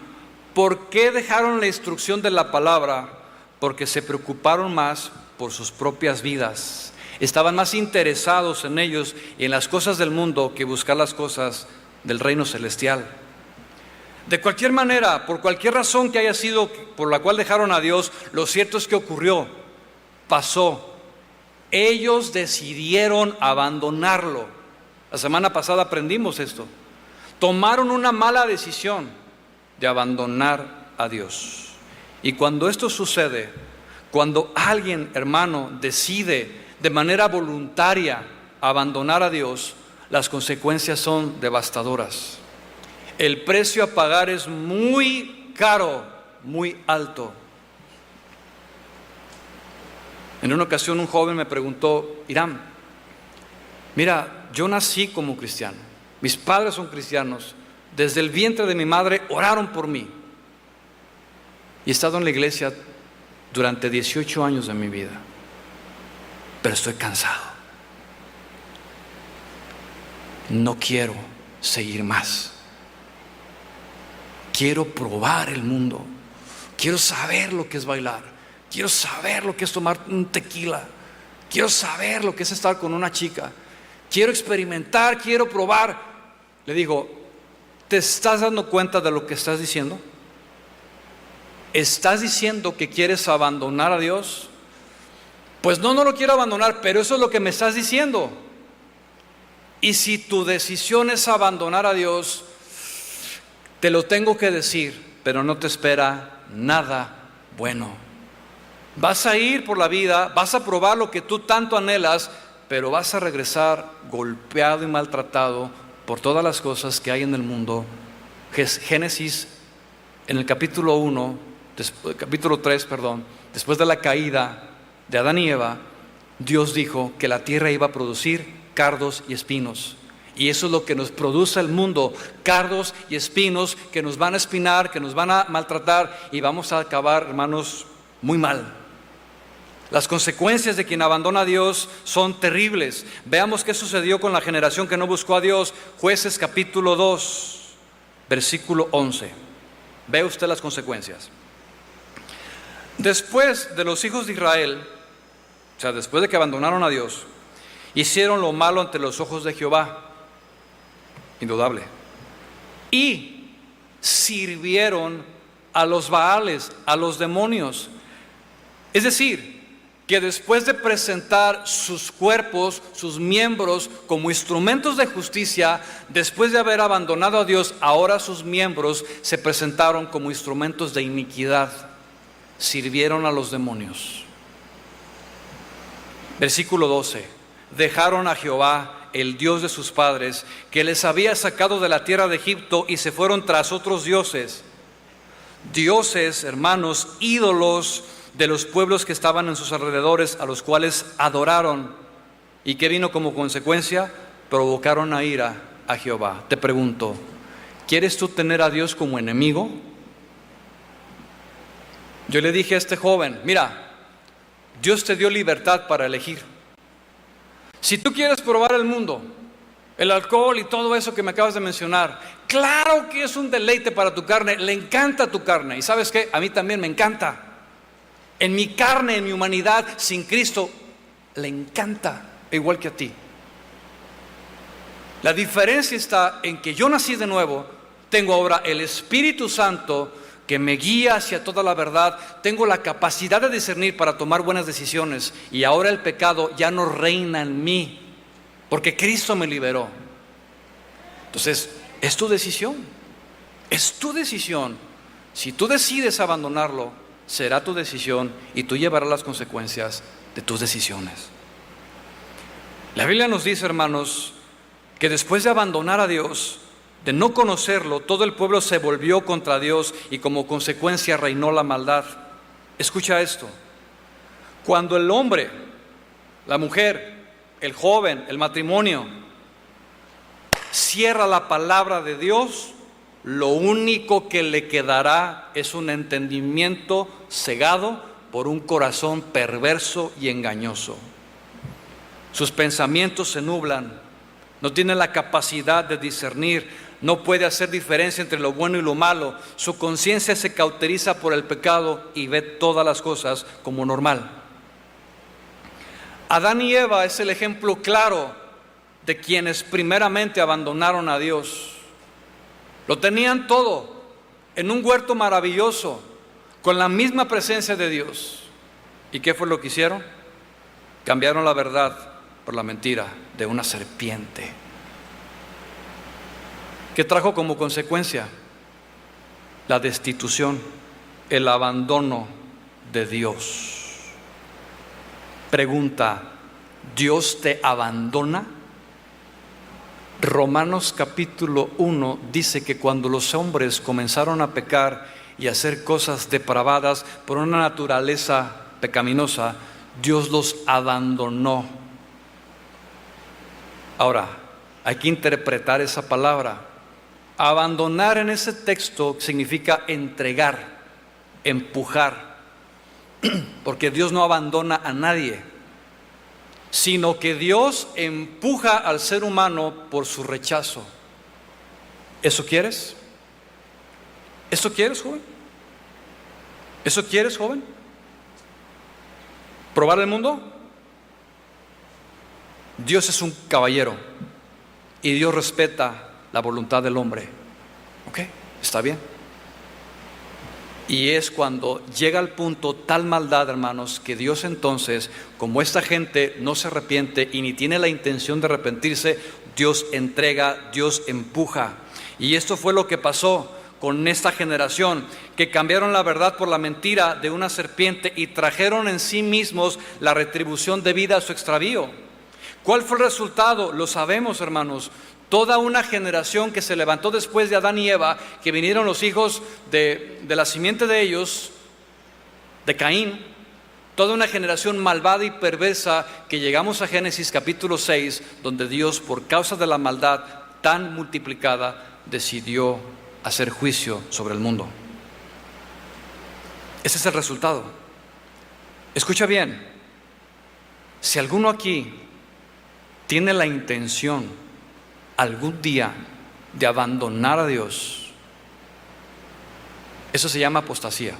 ¿Por qué dejaron la instrucción de la palabra? Porque se preocuparon más por sus propias vidas. Estaban más interesados en ellos y en las cosas del mundo que buscar las cosas del reino celestial. De cualquier manera, por cualquier razón que haya sido por la cual dejaron a Dios, lo cierto es que ocurrió, pasó. Ellos decidieron abandonarlo. La semana pasada aprendimos esto. Tomaron una mala decisión de abandonar a Dios. Y cuando esto sucede, cuando alguien, hermano, decide de manera voluntaria abandonar a Dios, las consecuencias son devastadoras. El precio a pagar es muy caro, muy alto. En una ocasión un joven me preguntó: Irán, mira, yo nací como cristiano, mis padres son cristianos, desde el vientre de mi madre oraron por mí, y he estado en la iglesia durante 18 años de mi vida, pero estoy cansado, no quiero seguir más. Quiero probar el mundo, quiero saber lo que es bailar, quiero saber lo que es tomar un tequila, quiero saber lo que es estar con una chica, quiero experimentar, quiero probar. Le digo: ¿te estás dando cuenta de lo que estás diciendo? ¿Estás diciendo que quieres abandonar a Dios? Pues no lo quiero abandonar, pero eso es lo que me estás diciendo. Y si tu decisión es abandonar a Dios, te lo tengo que decir, pero no te espera nada bueno. Vas a ir por la vida, vas a probar lo que tú tanto anhelas, pero vas a regresar golpeado y maltratado por todas las cosas que hay en el mundo. Génesis, en el capítulo 3, después de la caída de Adán y Eva, Dios dijo que la tierra iba a producir cardos y espinos. Y eso es lo que nos produce el mundo: cardos y espinos que nos van a espinar, que nos van a maltratar, y vamos a acabar, hermanos, muy mal. Las consecuencias de quien abandona a Dios son terribles. Veamos qué sucedió con la generación que no buscó a Dios. Jueces capítulo 2, versículo 11. Ve usted las consecuencias. Después de los hijos de Israel, o sea, después de que abandonaron a Dios, hicieron lo malo ante los ojos de Jehová. Indudable. Y sirvieron a los Baales, a los demonios. Es decir, que después de presentar sus cuerpos, sus miembros como instrumentos de justicia, después de haber abandonado a Dios, ahora sus miembros se presentaron como instrumentos de iniquidad. Sirvieron a los demonios. Versículo 12. Dejaron a Jehová, el Dios de sus padres, que les había sacado de la tierra de Egipto, y se fueron tras otros dioses. Dioses, hermanos, ídolos de los pueblos que estaban en sus alrededores, a los cuales adoraron. ¿Y qué vino como consecuencia? Provocaron a ira a Jehová. Te pregunto, ¿quieres tú tener a Dios como enemigo? Yo le dije a este joven: mira, Dios te dio libertad para elegir. Si tú quieres probar el mundo, El alcohol y todo eso que me acabas de mencionar, claro que es un deleite para tu carne, le encanta tu carne. Y ¿sabes qué? A mí también me encanta. En mi carne, en mi humanidad, sin Cristo, le encanta, igual que a ti. La diferencia está en que yo nací de nuevo, tengo ahora el Espíritu Santo que me guía hacia toda la verdad, tengo la capacidad de discernir para tomar buenas decisiones, y ahora el pecado ya no reina en mí, porque Cristo me liberó. Entonces, es tu decisión, es tu decisión. Si tú decides abandonarlo, será tu decisión y tú llevarás las consecuencias de tus decisiones. La Biblia nos dice, hermanos, que después de abandonar a Dios, de no conocerlo, todo el pueblo se volvió contra Dios y como consecuencia reinó la maldad. Escucha esto: cuando el hombre, la mujer, el joven, el matrimonio cierra la palabra de Dios, lo único que le quedará es un entendimiento cegado por un corazón perverso y engañoso. Sus pensamientos se nublan, no tiene la capacidad de discernir, no puede hacer diferencia entre lo bueno y lo malo. Su conciencia se cauteriza por el pecado y ve todas las cosas como normal. Adán y Eva es el ejemplo claro de quienes primeramente abandonaron a Dios. Lo tenían todo en un huerto maravilloso, con la misma presencia de Dios. ¿Y qué fue lo que hicieron? Cambiaron la verdad por la mentira de una serpiente. ¿Qué trajo como consecuencia? La destitución, el abandono de Dios. Pregunta: ¿Dios te abandona? Romanos capítulo 1 dice que cuando los hombres comenzaron a pecar y a hacer cosas depravadas por una naturaleza pecaminosa, Dios los abandonó. Ahora, hay que interpretar esa palabra. Abandonar en ese texto significa entregar, empujar, porque Dios no abandona a nadie, sino que Dios empuja al ser humano por su rechazo. ¿Eso quieres? ¿Eso quieres, joven? ¿Eso quieres, joven? ¿Probar el mundo? Dios es un caballero y Dios respeta la voluntad del hombre. ¿Ok? ¿Está bien? Y es cuando llega al punto tal maldad, hermanos, que Dios entonces, como esta gente no se arrepiente y ni tiene la intención de arrepentirse, Dios entrega, Dios empuja. Y esto fue lo que pasó con esta generación, que cambiaron la verdad por la mentira de una serpiente y trajeron en sí mismos la retribución debida a su extravío. ¿Cuál fue el resultado? Lo sabemos, hermanos. Toda una generación que se levantó después de Adán y Eva, que vinieron los hijos de la simiente de ellos, de Caín, toda una generación malvada y perversa, que llegamos a Génesis capítulo 6, donde Dios, por causa de la maldad tan multiplicada, decidió hacer juicio sobre el mundo. Ese es el resultado. Escucha bien: si alguno aquí tiene la intención algún día de abandonar a Dios, eso se llama apostasía.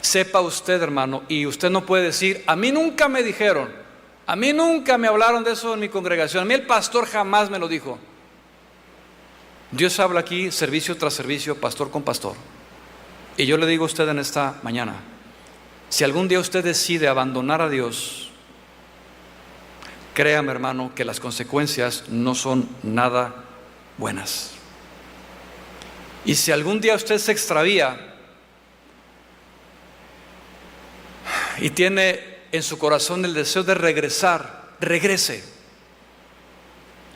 Sepa usted, hermano, y usted no puede decir: a mí nunca me dijeron, a mí nunca me hablaron de eso en mi congregación, a mí el pastor jamás me lo dijo. Dios habla aquí servicio tras servicio, pastor con pastor. Y yo le digo a usted en esta mañana: si algún día usted decide abandonar a Dios, créame, hermano, que las consecuencias no son nada buenas. Y si algún día usted se extravía y tiene en su corazón el deseo de regresar, regrese.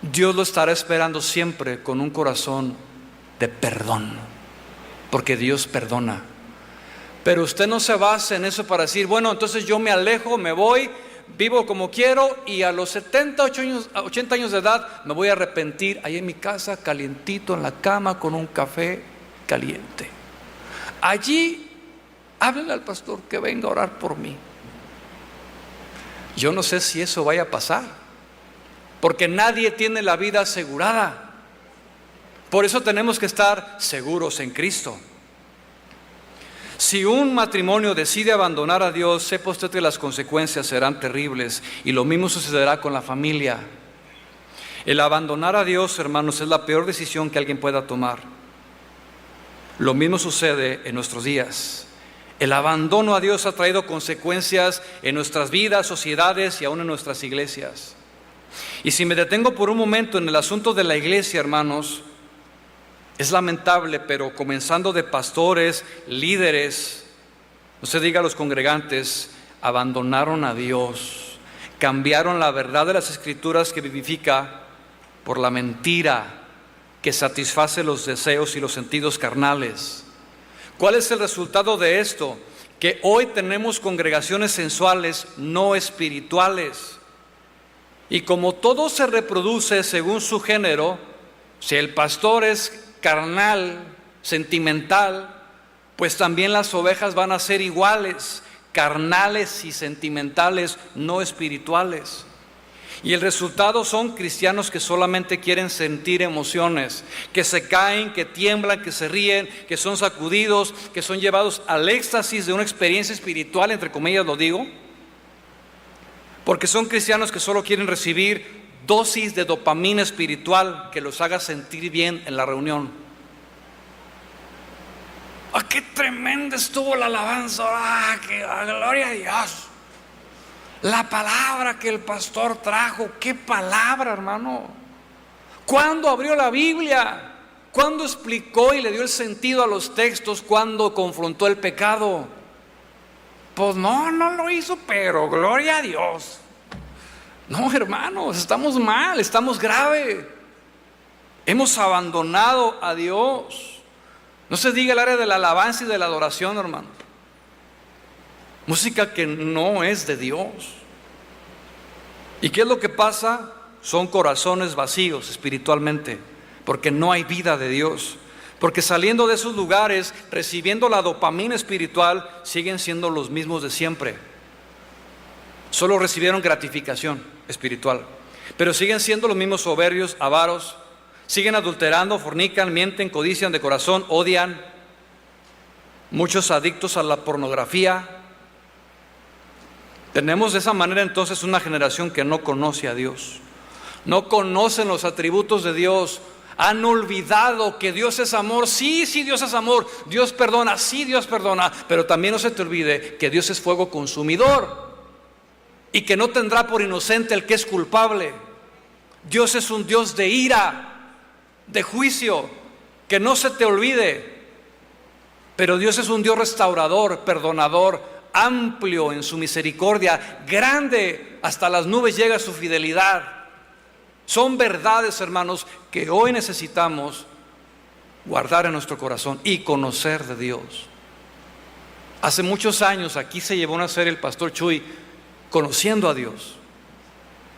Dios lo estará esperando siempre con un corazón de perdón, porque Dios perdona. Pero usted no se base en eso para decir: bueno, entonces yo me alejo, me voy, vivo como quiero, y a los 70, 80 años de edad me voy a arrepentir ahí en mi casa, calientito en la cama con un café caliente. Allí háblenle al pastor que venga a orar por mí. Yo no sé si eso vaya a pasar, porque nadie tiene la vida asegurada. Por eso tenemos que estar seguros en Cristo. Si un matrimonio decide abandonar a Dios, sepa usted que las consecuencias serán terribles, y lo mismo sucederá con la familia. El abandonar a Dios, hermanos, es la peor decisión que alguien pueda tomar. Lo mismo sucede en nuestros días. El abandono a Dios ha traído consecuencias en nuestras vidas, sociedades y aún en nuestras iglesias. Y si me detengo por un momento en el asunto de la iglesia, hermanos, es lamentable, pero comenzando de pastores, líderes, no se diga los congregantes, abandonaron a Dios, cambiaron la verdad de las Escrituras que vivifica por la mentira que satisface los deseos y los sentidos carnales. ¿Cuál es el resultado de esto? Que hoy tenemos congregaciones sensuales, no espirituales. Y como todo se reproduce según su género, si el pastor es carnal, sentimental, pues también las ovejas van a ser iguales, carnales y sentimentales, no espirituales. Y el resultado son cristianos que solamente quieren sentir emociones, que se caen, que tiemblan, que se ríen, que son sacudidos, que son llevados al éxtasis de una experiencia espiritual, entre comillas lo digo, porque son cristianos que solo quieren recibir dosis de dopamina espiritual que los haga sentir bien en la reunión. ¡Ah, qué tremenda estuvo la alabanza! ¡Ah, qué gloria a Dios! La palabra que el pastor trajo, qué palabra, hermano. ¿Cuándo abrió la Biblia? ¿Cuándo explicó y le dio el sentido a los textos? ¿Cuándo confrontó el pecado? Pues no lo hizo, pero gloria a Dios. No, hermanos, estamos mal, estamos grave. Hemos abandonado a Dios. No se diga el área de la alabanza y de la adoración, hermano. Música que no es de Dios. ¿Y qué es lo que pasa? Son corazones vacíos espiritualmente, porque no hay vida de Dios. Porque saliendo de esos lugares, recibiendo la dopamina espiritual, siguen siendo los mismos de siempre. Solo recibieron gratificación espiritual, pero siguen siendo los mismos soberbios, avaros, siguen adulterando, fornican, mienten, codician de corazón, odian. Muchos adictos a la pornografía. Tenemos de esa manera entonces una generación que no conoce a Dios, no conocen los atributos de Dios. Han olvidado que Dios es amor. Sí, Dios es amor. Dios perdona, sí, Dios perdona. Pero también no se te olvide que Dios es fuego consumidor y que no tendrá por inocente el que es culpable. Dios es un Dios de ira, de juicio, que no se te olvide. Pero Dios es un Dios restaurador, perdonador, amplio en su misericordia, grande, hasta las nubes llega su fidelidad. Son verdades, hermanos, que hoy necesitamos guardar en nuestro corazón y conocer de Dios. Hace muchos años aquí se llevó una serie el pastor Chuy, conociendo a Dios.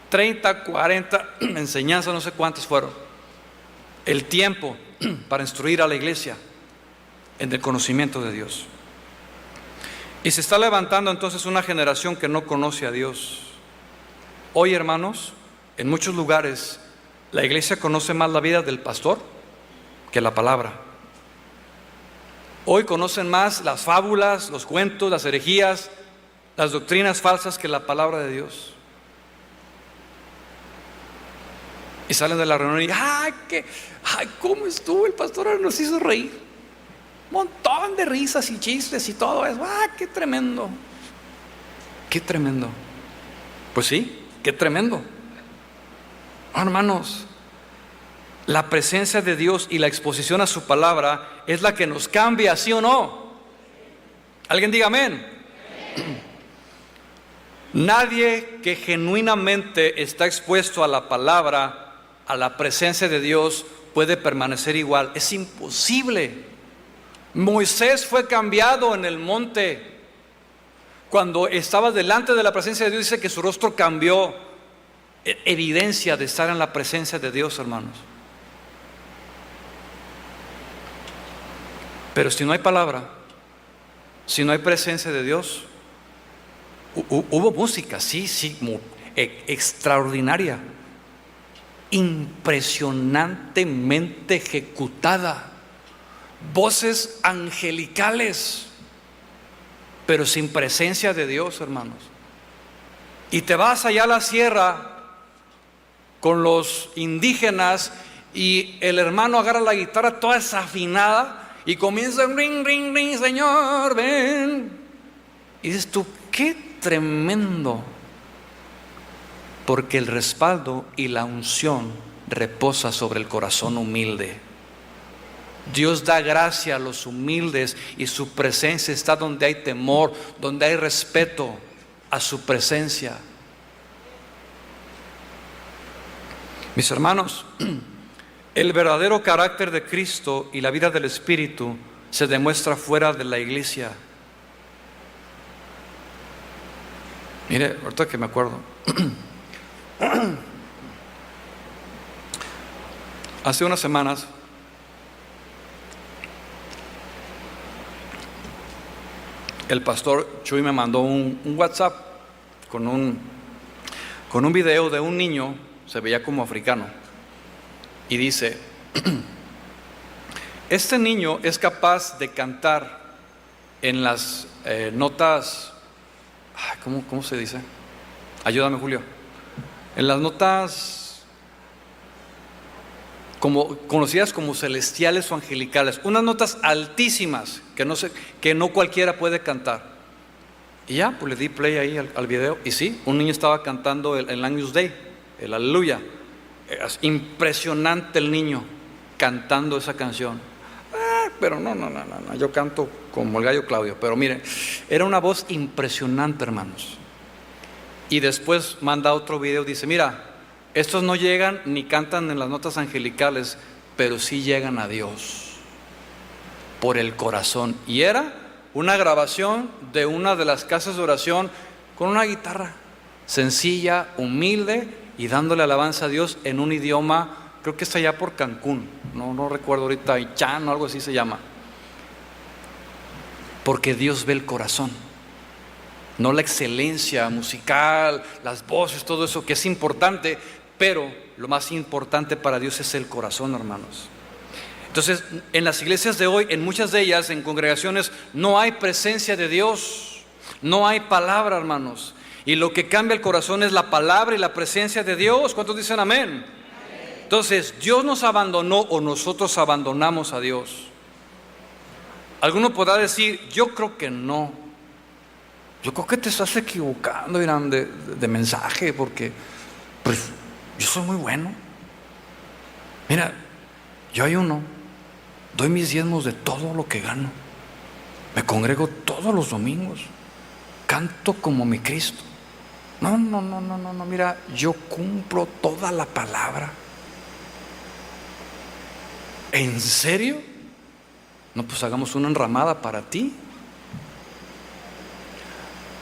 30, 40 enseñanzas, no sé cuántas fueron. El tiempo para instruir a la iglesia en el conocimiento de Dios. Y se está levantando entonces una generación que no conoce a Dios. Hoy, hermanos, en muchos lugares la iglesia conoce más la vida del pastor que la palabra. Hoy conocen más las fábulas, los cuentos, las herejías, las doctrinas falsas que la palabra de Dios. Y salen de la reunión y ¿cómo estuvo el pastor? Nos hizo reír. Un montón de risas y chistes y todo eso. ¡Qué tremendo! ¡Qué tremendo! Pues sí, qué tremendo. Hermanos, la presencia de Dios y la exposición a su palabra es la que nos cambia, ¿sí o no? ¿Alguien diga amén? Nadie que genuinamente está expuesto a la palabra, a la presencia de Dios, puede permanecer igual. Es imposible. Moisés fue cambiado en el monte. Cuando estaba delante de la presencia de Dios, dice que su rostro cambió. Evidencia de estar en la presencia de Dios, hermanos. Pero si no hay palabra, si no hay presencia de Dios, hubo música, sí, extraordinaria, impresionantemente ejecutada, voces angelicales, pero sin presencia de Dios, hermanos. Y te vas allá a la sierra con los indígenas y el hermano agarra la guitarra toda desafinada y comienza ring, ring, ring, Señor, ven. Y dices tú, qué tremendo, porque el respaldo y la unción reposa sobre el corazón humilde. Dios da gracia a los humildes y su presencia está donde hay temor, donde hay respeto a su presencia. Mis hermanos, el verdadero carácter de Cristo y la vida del Espíritu se demuestra fuera de la iglesia. Mire, ahorita que me acuerdo, hace unas semanas el pastor Chuy me mandó un WhatsApp con un video de un niño, se veía como africano, y dice: este niño es capaz de cantar en las notas, ¿cómo se dice? Ayúdame, Julio. En las notas conocidas como celestiales o angelicales, unas notas altísimas que no cualquiera puede cantar. Y ya, pues le di play ahí al video, y sí, un niño estaba cantando el Agnus Dei, el Aleluya. Es impresionante el niño cantando esa canción. Pero no, yo canto como el gallo Claudio. Pero miren, era una voz impresionante, hermanos. Y después manda otro video, dice: mira, estos no llegan ni cantan en las notas angelicales, pero sí llegan a Dios por el corazón. Y era una grabación de una de las casas de oración con una guitarra sencilla, humilde, y dándole alabanza a Dios en un idioma, creo que está allá por Cancún, no recuerdo ahorita, Ichan o algo así se llama. Porque Dios ve el corazón, no la excelencia musical, las voces, todo eso que es importante, pero lo más importante para Dios es el corazón, hermanos. Entonces, en las iglesias de hoy, en muchas de ellas, en congregaciones, no hay presencia de Dios, no hay palabra, hermanos. Y lo que cambia el corazón es la palabra y la presencia de Dios. ¿Cuántos dicen amén? Entonces, ¿Dios nos abandonó o nosotros abandonamos a Dios? Alguno podrá decir: yo creo que no. Yo creo que te estás equivocando, Irán, de mensaje, porque pues yo soy muy bueno. Mira, yo ayuno, doy mis diezmos de todo lo que gano, me congrego todos los domingos, canto como mi Cristo. No, mira, yo cumplo toda la palabra. ¿En serio? No, pues hagamos una enramada para ti.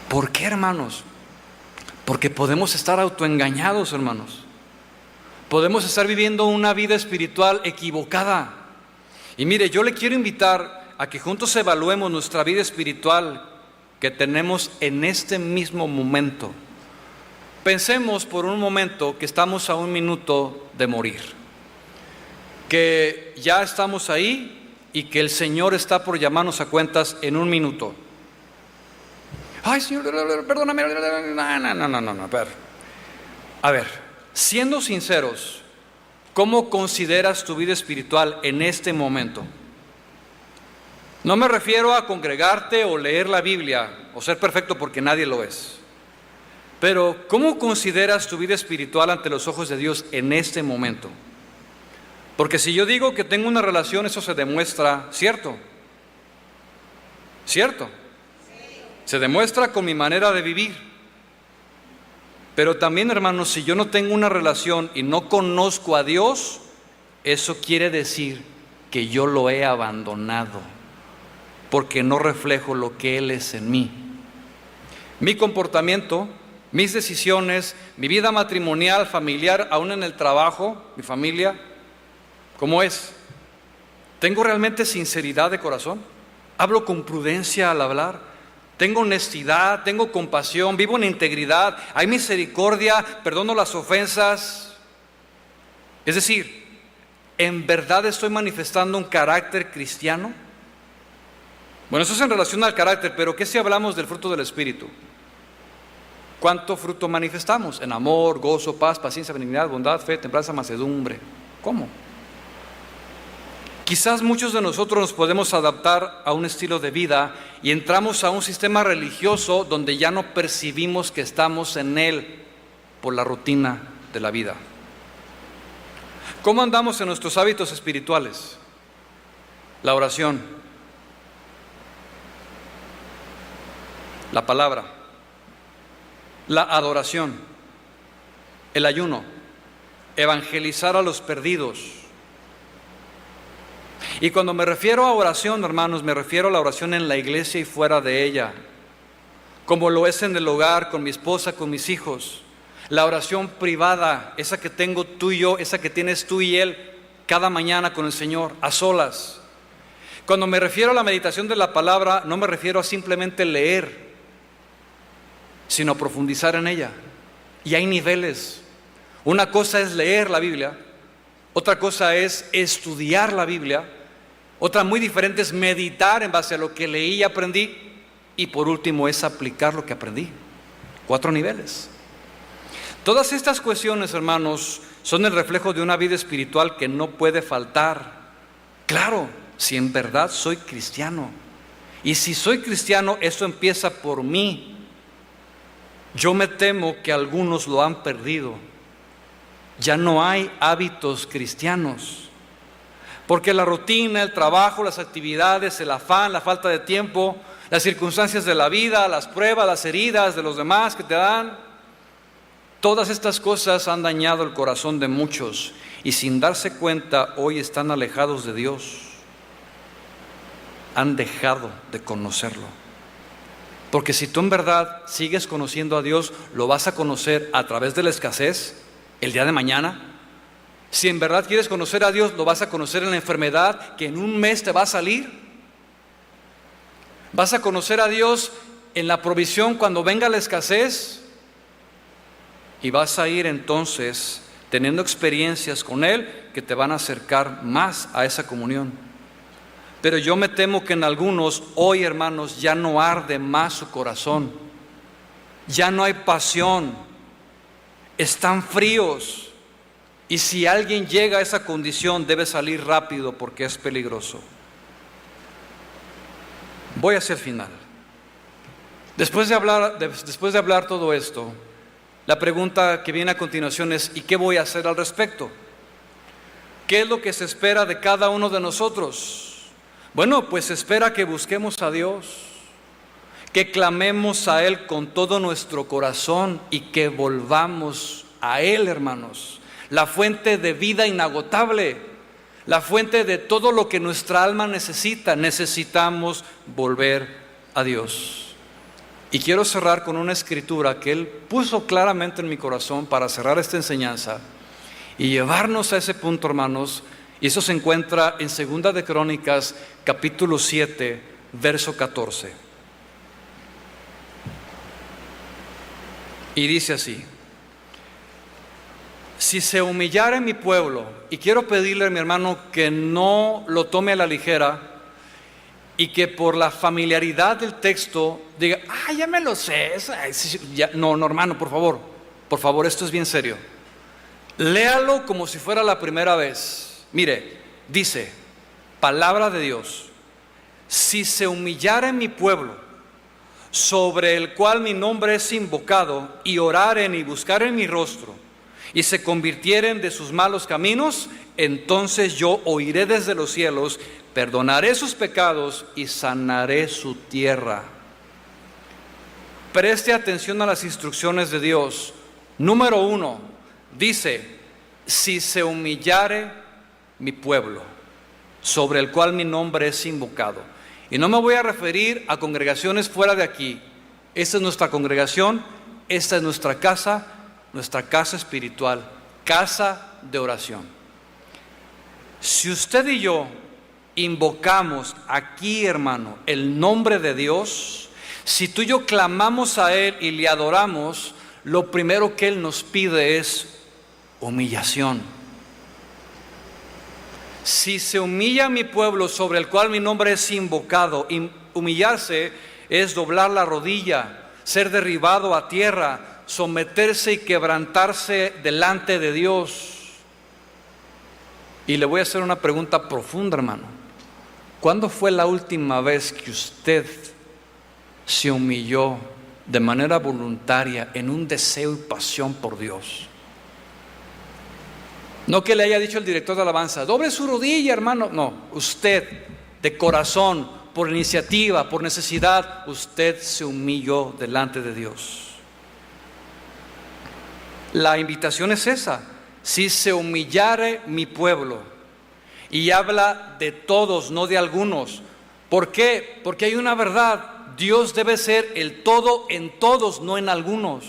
¿Por qué, hermanos? Porque podemos estar autoengañados, hermanos. Podemos estar viviendo una vida espiritual equivocada. Y mire, yo le quiero invitar a que juntos evaluemos nuestra vida espiritual que tenemos en este mismo momento. Pensemos por un momento que estamos a 1 minuto de morir, que ya estamos ahí y que el Señor está por llamarnos a cuentas en 1 minuto. Ay, Señor, perdóname. No. A ver, siendo sinceros, ¿cómo consideras tu vida espiritual en este momento? No me refiero a congregarte o leer la Biblia o ser perfecto, porque nadie lo es. Pero ¿cómo consideras tu vida espiritual ante los ojos de Dios en este momento? Porque si yo digo que tengo una relación, eso se demuestra, ¿cierto? ¿Cierto? Se demuestra con mi manera de vivir. Pero también, hermanos, si yo no tengo una relación y no conozco a Dios, eso quiere decir que yo lo he abandonado, porque no reflejo lo que Él es en mí. Mi comportamiento, mis decisiones, mi vida matrimonial, familiar, aún en el trabajo, mi familia, ¿cómo es? ¿Tengo realmente sinceridad de corazón? ¿Hablo con prudencia al hablar? ¿Tengo honestidad? ¿Tengo compasión? ¿Vivo en integridad? ¿Hay misericordia? ¿Perdono las ofensas? Es decir, ¿en verdad estoy manifestando un carácter cristiano? Bueno, eso es en relación al carácter, pero ¿qué si hablamos del fruto del Espíritu? ¿Cuánto fruto manifestamos? En amor, gozo, paz, paciencia, benignidad, bondad, fe, templanza, mansedumbre. ¿Cómo? Quizás muchos de nosotros nos podemos adaptar a un estilo de vida y entramos a un sistema religioso donde ya no percibimos que estamos en él por la rutina de la vida. ¿Cómo andamos en nuestros hábitos espirituales? La oración, la palabra, la adoración, el ayuno, evangelizar a los perdidos. Y cuando me refiero a oración, hermanos, me refiero a la oración en la iglesia y fuera de ella, como lo es en el hogar, con mi esposa, con mis hijos. La oración privada, esa que tengo tú y yo, esa que tienes tú y él cada mañana con el Señor, a solas. Cuando me refiero a la meditación de la palabra, no me refiero a simplemente leer, sino a profundizar en ella. Y hay niveles. Una cosa es leer la Biblia, otra cosa es estudiar la Biblia, otra muy diferente es meditar en base a lo que leí y aprendí, y por último es aplicar lo que aprendí. 4 niveles. Todas estas cuestiones, hermanos, son el reflejo de una vida espiritual que no puede faltar. Claro, si en verdad soy cristiano. Y si soy cristiano, eso empieza por mí. Yo me temo que algunos lo han perdido. Ya no hay hábitos cristianos. Porque la rutina, el trabajo, las actividades, el afán, la falta de tiempo, las circunstancias de la vida, las pruebas, las heridas de los demás que te dan, todas estas cosas han dañado el corazón de muchos y sin darse cuenta hoy están alejados de Dios. Han dejado de conocerlo. Porque si tú en verdad sigues conociendo a Dios, lo vas a conocer a través de la escasez el día de mañana. Si en verdad quieres conocer a Dios, lo vas a conocer en la enfermedad que en un mes te va a salir. Vas a conocer a Dios en la provisión cuando venga la escasez. Y vas a ir entonces teniendo experiencias con Él que te van a acercar más a esa comunión. Pero yo me temo que en algunos hoy, hermanos, ya no arde más su corazón. Ya no hay pasión. Están fríos. Y si alguien llega a esa condición, debe salir rápido porque es peligroso. Voy hacia el final. Después de hablar todo esto, la pregunta que viene a continuación es: ¿y qué voy a hacer al respecto? ¿Qué es lo que se espera de cada uno de nosotros? Bueno, pues se espera que busquemos a Dios, que clamemos a Él con todo nuestro corazón y que volvamos a Él, hermanos. La fuente de vida inagotable, la fuente de todo lo que nuestra alma necesita. Necesitamos volver a Dios. Y quiero cerrar con una escritura que Él puso claramente en mi corazón para cerrar esta enseñanza y llevarnos a ese punto, hermanos. Y eso se encuentra en 2 de Crónicas, capítulo 7, verso 14. Y dice así: si se humillare mi pueblo, y quiero pedirle a mi hermano que no lo tome a la ligera y que por la familiaridad del texto diga: ya me lo sé. No, hermano, por favor, esto es bien serio. Léalo como si fuera la primera vez. Mire, dice, palabra de Dios: si se humillare mi pueblo, sobre el cual mi nombre es invocado, y oraren y buscaren mi rostro, y se convirtieren de sus malos caminos, entonces yo oiré desde los cielos, perdonaré sus pecados y sanaré su tierra. Preste atención a las instrucciones de Dios. Número 1, dice: si se humillare mi pueblo, sobre el cual mi nombre es invocado. Y no me voy a referir a congregaciones fuera de aquí. Esta es nuestra congregación, esta es nuestra casa espiritual, casa de oración. Si usted y yo invocamos aquí, hermano, el nombre de Dios, si tú y yo clamamos a Él y le adoramos, lo primero que Él nos pide es humillación. Si se humilla mi pueblo sobre el cual mi nombre es invocado, humillarse es doblar la rodilla, ser derribado a tierra, someterse y quebrantarse delante de Dios. Y le voy a hacer una pregunta profunda, hermano. ¿Cuándo fue la última vez que usted se humilló de manera voluntaria en un deseo y pasión por Dios? No que le haya dicho el director de alabanza, doble su rodilla, hermano. No, usted de corazón, por iniciativa, por necesidad, usted se humilló delante de Dios. La invitación es esa: si se humillare mi pueblo. Y habla de todos, no de algunos. ¿Por qué? Porque hay una verdad: Dios debe ser el todo en todos, no en algunos.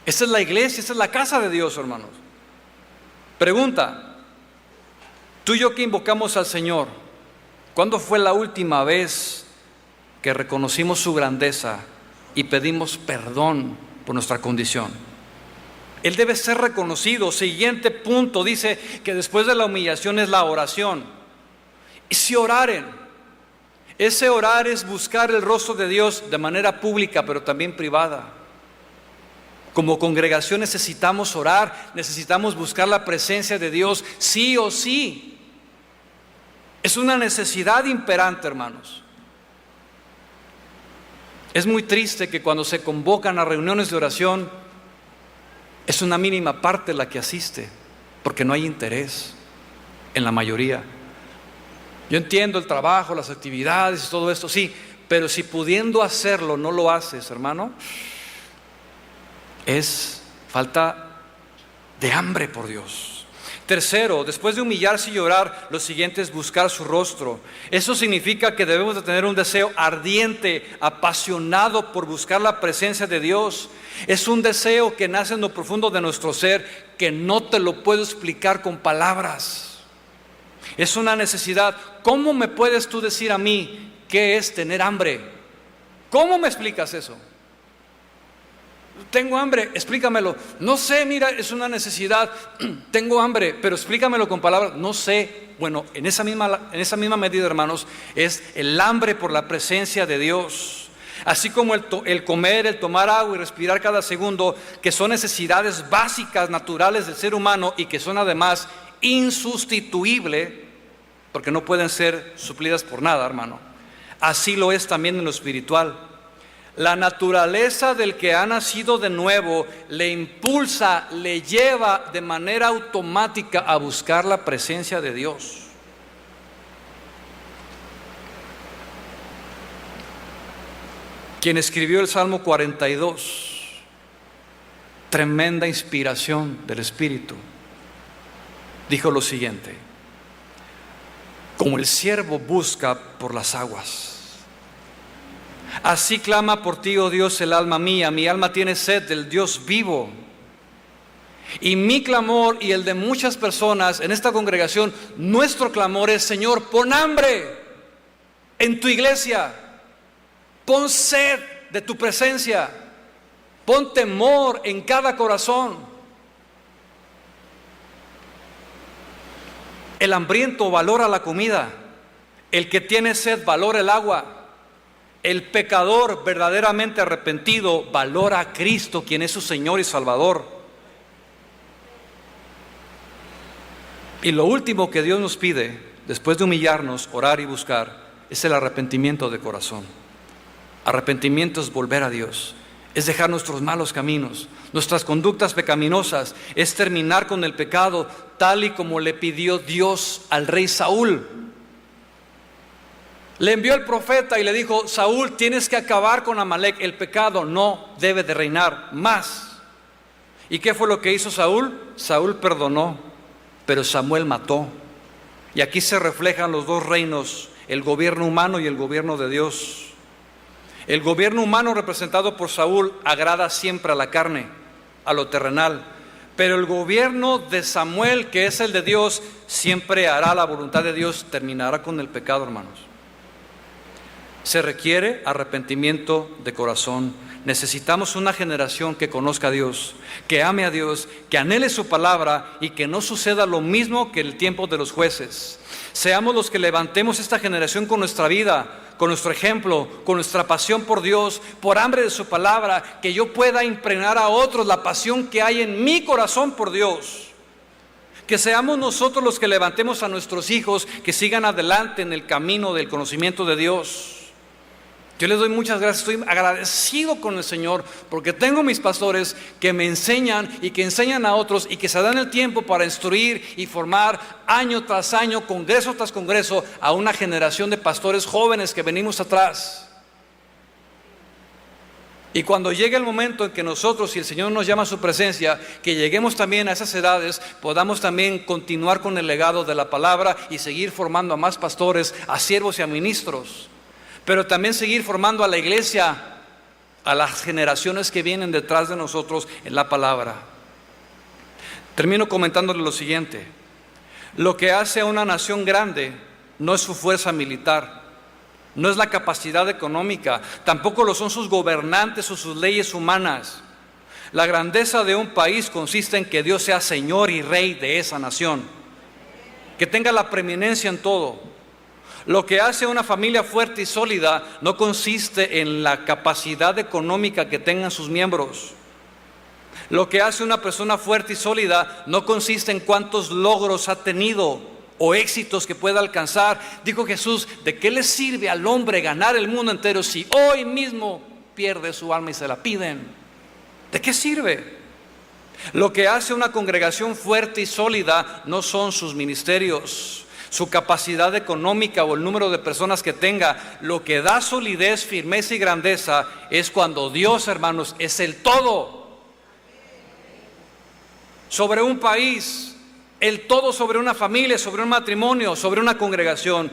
Esa es la iglesia, esa es la casa de Dios, hermanos. Pregunta: tú y yo que invocamos al Señor, ¿cuándo fue la última vez que reconocimos su grandeza y pedimos perdón por nuestra condición? Él debe ser reconocido. Siguiente punto, dice que después de la humillación es la oración. Y si oraren, ese orar es buscar el rostro de Dios de manera pública, pero también privada. Como congregación necesitamos orar, necesitamos buscar la presencia de Dios sí o sí. Es una necesidad imperante, hermanos. Es muy triste que cuando se convocan a reuniones de oración, es una mínima parte la que asiste, porque no hay interés en la mayoría. Yo entiendo el trabajo, las actividades y todo esto, sí, pero si pudiendo hacerlo no lo haces, hermano, es falta de hambre por Dios. Tercero, después de humillarse y llorar, lo siguiente es buscar su rostro. Eso significa que debemos de tener un deseo ardiente, apasionado por buscar la presencia de Dios. Es un deseo que nace en lo profundo de nuestro ser, que no te lo puedo explicar con palabras. Es una necesidad. ¿Cómo me puedes tú decir a mí qué es tener hambre? ¿Cómo me explicas eso? Tengo hambre, explícamelo. No sé, mira, es una necesidad. Tengo hambre, pero explícamelo con palabras. No sé. Bueno, en esa misma medida, hermanos, es el hambre por la presencia de Dios. Así como el comer, el tomar agua y respirar cada segundo, que son necesidades básicas, naturales del ser humano y que son además insustituibles, porque no pueden ser suplidas por nada, hermano. Así lo es también en lo espiritual. La naturaleza del que ha nacido de nuevo le impulsa, le lleva de manera automática a buscar la presencia de Dios. Quien escribió el Salmo 42, tremenda inspiración del Espíritu, dijo lo siguiente: como el siervo busca por las aguas, así clama por ti, oh Dios, el alma mía. Mi alma tiene sed del Dios vivo. Y mi clamor y el de muchas personas en esta congregación, nuestro clamor es: Señor, pon hambre en tu iglesia, pon sed de tu presencia, pon temor en cada corazón. El hambriento valora la comida, el que tiene sed valora el agua. El pecador verdaderamente arrepentido valora a Cristo, quien es su Señor y Salvador. Y lo último que Dios nos pide, después de humillarnos, orar y buscar, es el arrepentimiento de corazón. Arrepentimiento es volver a Dios, es dejar nuestros malos caminos, nuestras conductas pecaminosas, es terminar con el pecado tal y como le pidió Dios al rey Saúl. Le envió el profeta y le dijo: Saúl, tienes que acabar con Amalek, el pecado no debe de reinar más. ¿Y qué fue lo que hizo Saúl? Saúl perdonó, pero Samuel mató. Y aquí se reflejan los dos reinos, el gobierno humano y el gobierno de Dios. El gobierno humano representado por Saúl agrada siempre a la carne, a lo terrenal, pero el gobierno de Samuel, que es el de Dios, siempre hará la voluntad de Dios, terminará con el pecado, hermanos. Se requiere arrepentimiento de corazón. Necesitamos una generación que conozca a Dios, que ame a Dios, que anhele su palabra y que no suceda lo mismo que el tiempo de los jueces. Seamos los que levantemos esta generación con nuestra vida, con nuestro ejemplo, con nuestra pasión por Dios, por hambre de su palabra, que yo pueda impregnar a otros la pasión que hay en mi corazón por Dios. Que seamos nosotros los que levantemos a nuestros hijos, que sigan adelante en el camino del conocimiento de Dios. Yo les doy muchas gracias, estoy agradecido con el Señor porque tengo mis pastores que me enseñan y que enseñan a otros y que se dan el tiempo para instruir y formar año tras año, congreso tras congreso, a una generación de pastores jóvenes que venimos atrás. Y cuando llegue el momento en que nosotros, si el Señor nos llama a su presencia, que lleguemos también a esas edades, podamos también continuar con el legado de la palabra y seguir formando a más pastores, a siervos y a ministros. Pero también seguir formando a la iglesia, a las generaciones que vienen detrás de nosotros en la palabra. Termino comentándole lo siguiente: lo que hace a una nación grande no es su fuerza militar, no es la capacidad económica, tampoco lo son sus gobernantes o sus leyes humanas. La grandeza de un país consiste en que Dios sea Señor y Rey de esa nación, que tenga la preeminencia en todo. Lo que hace a una familia fuerte y sólida no consiste en la capacidad económica que tengan sus miembros. Lo que hace a una persona fuerte y sólida no consiste en cuántos logros ha tenido o éxitos que pueda alcanzar. Dijo Jesús: ¿de qué le sirve al hombre ganar el mundo entero si hoy mismo pierde su alma y se la piden? ¿De qué sirve? Lo que hace una congregación fuerte y sólida no son sus ministerios, su capacidad económica o el número de personas que tenga. Lo que da solidez, firmeza y grandeza es cuando Dios, hermanos, es el todo sobre un país, el todo sobre una familia, sobre un matrimonio, sobre una congregación.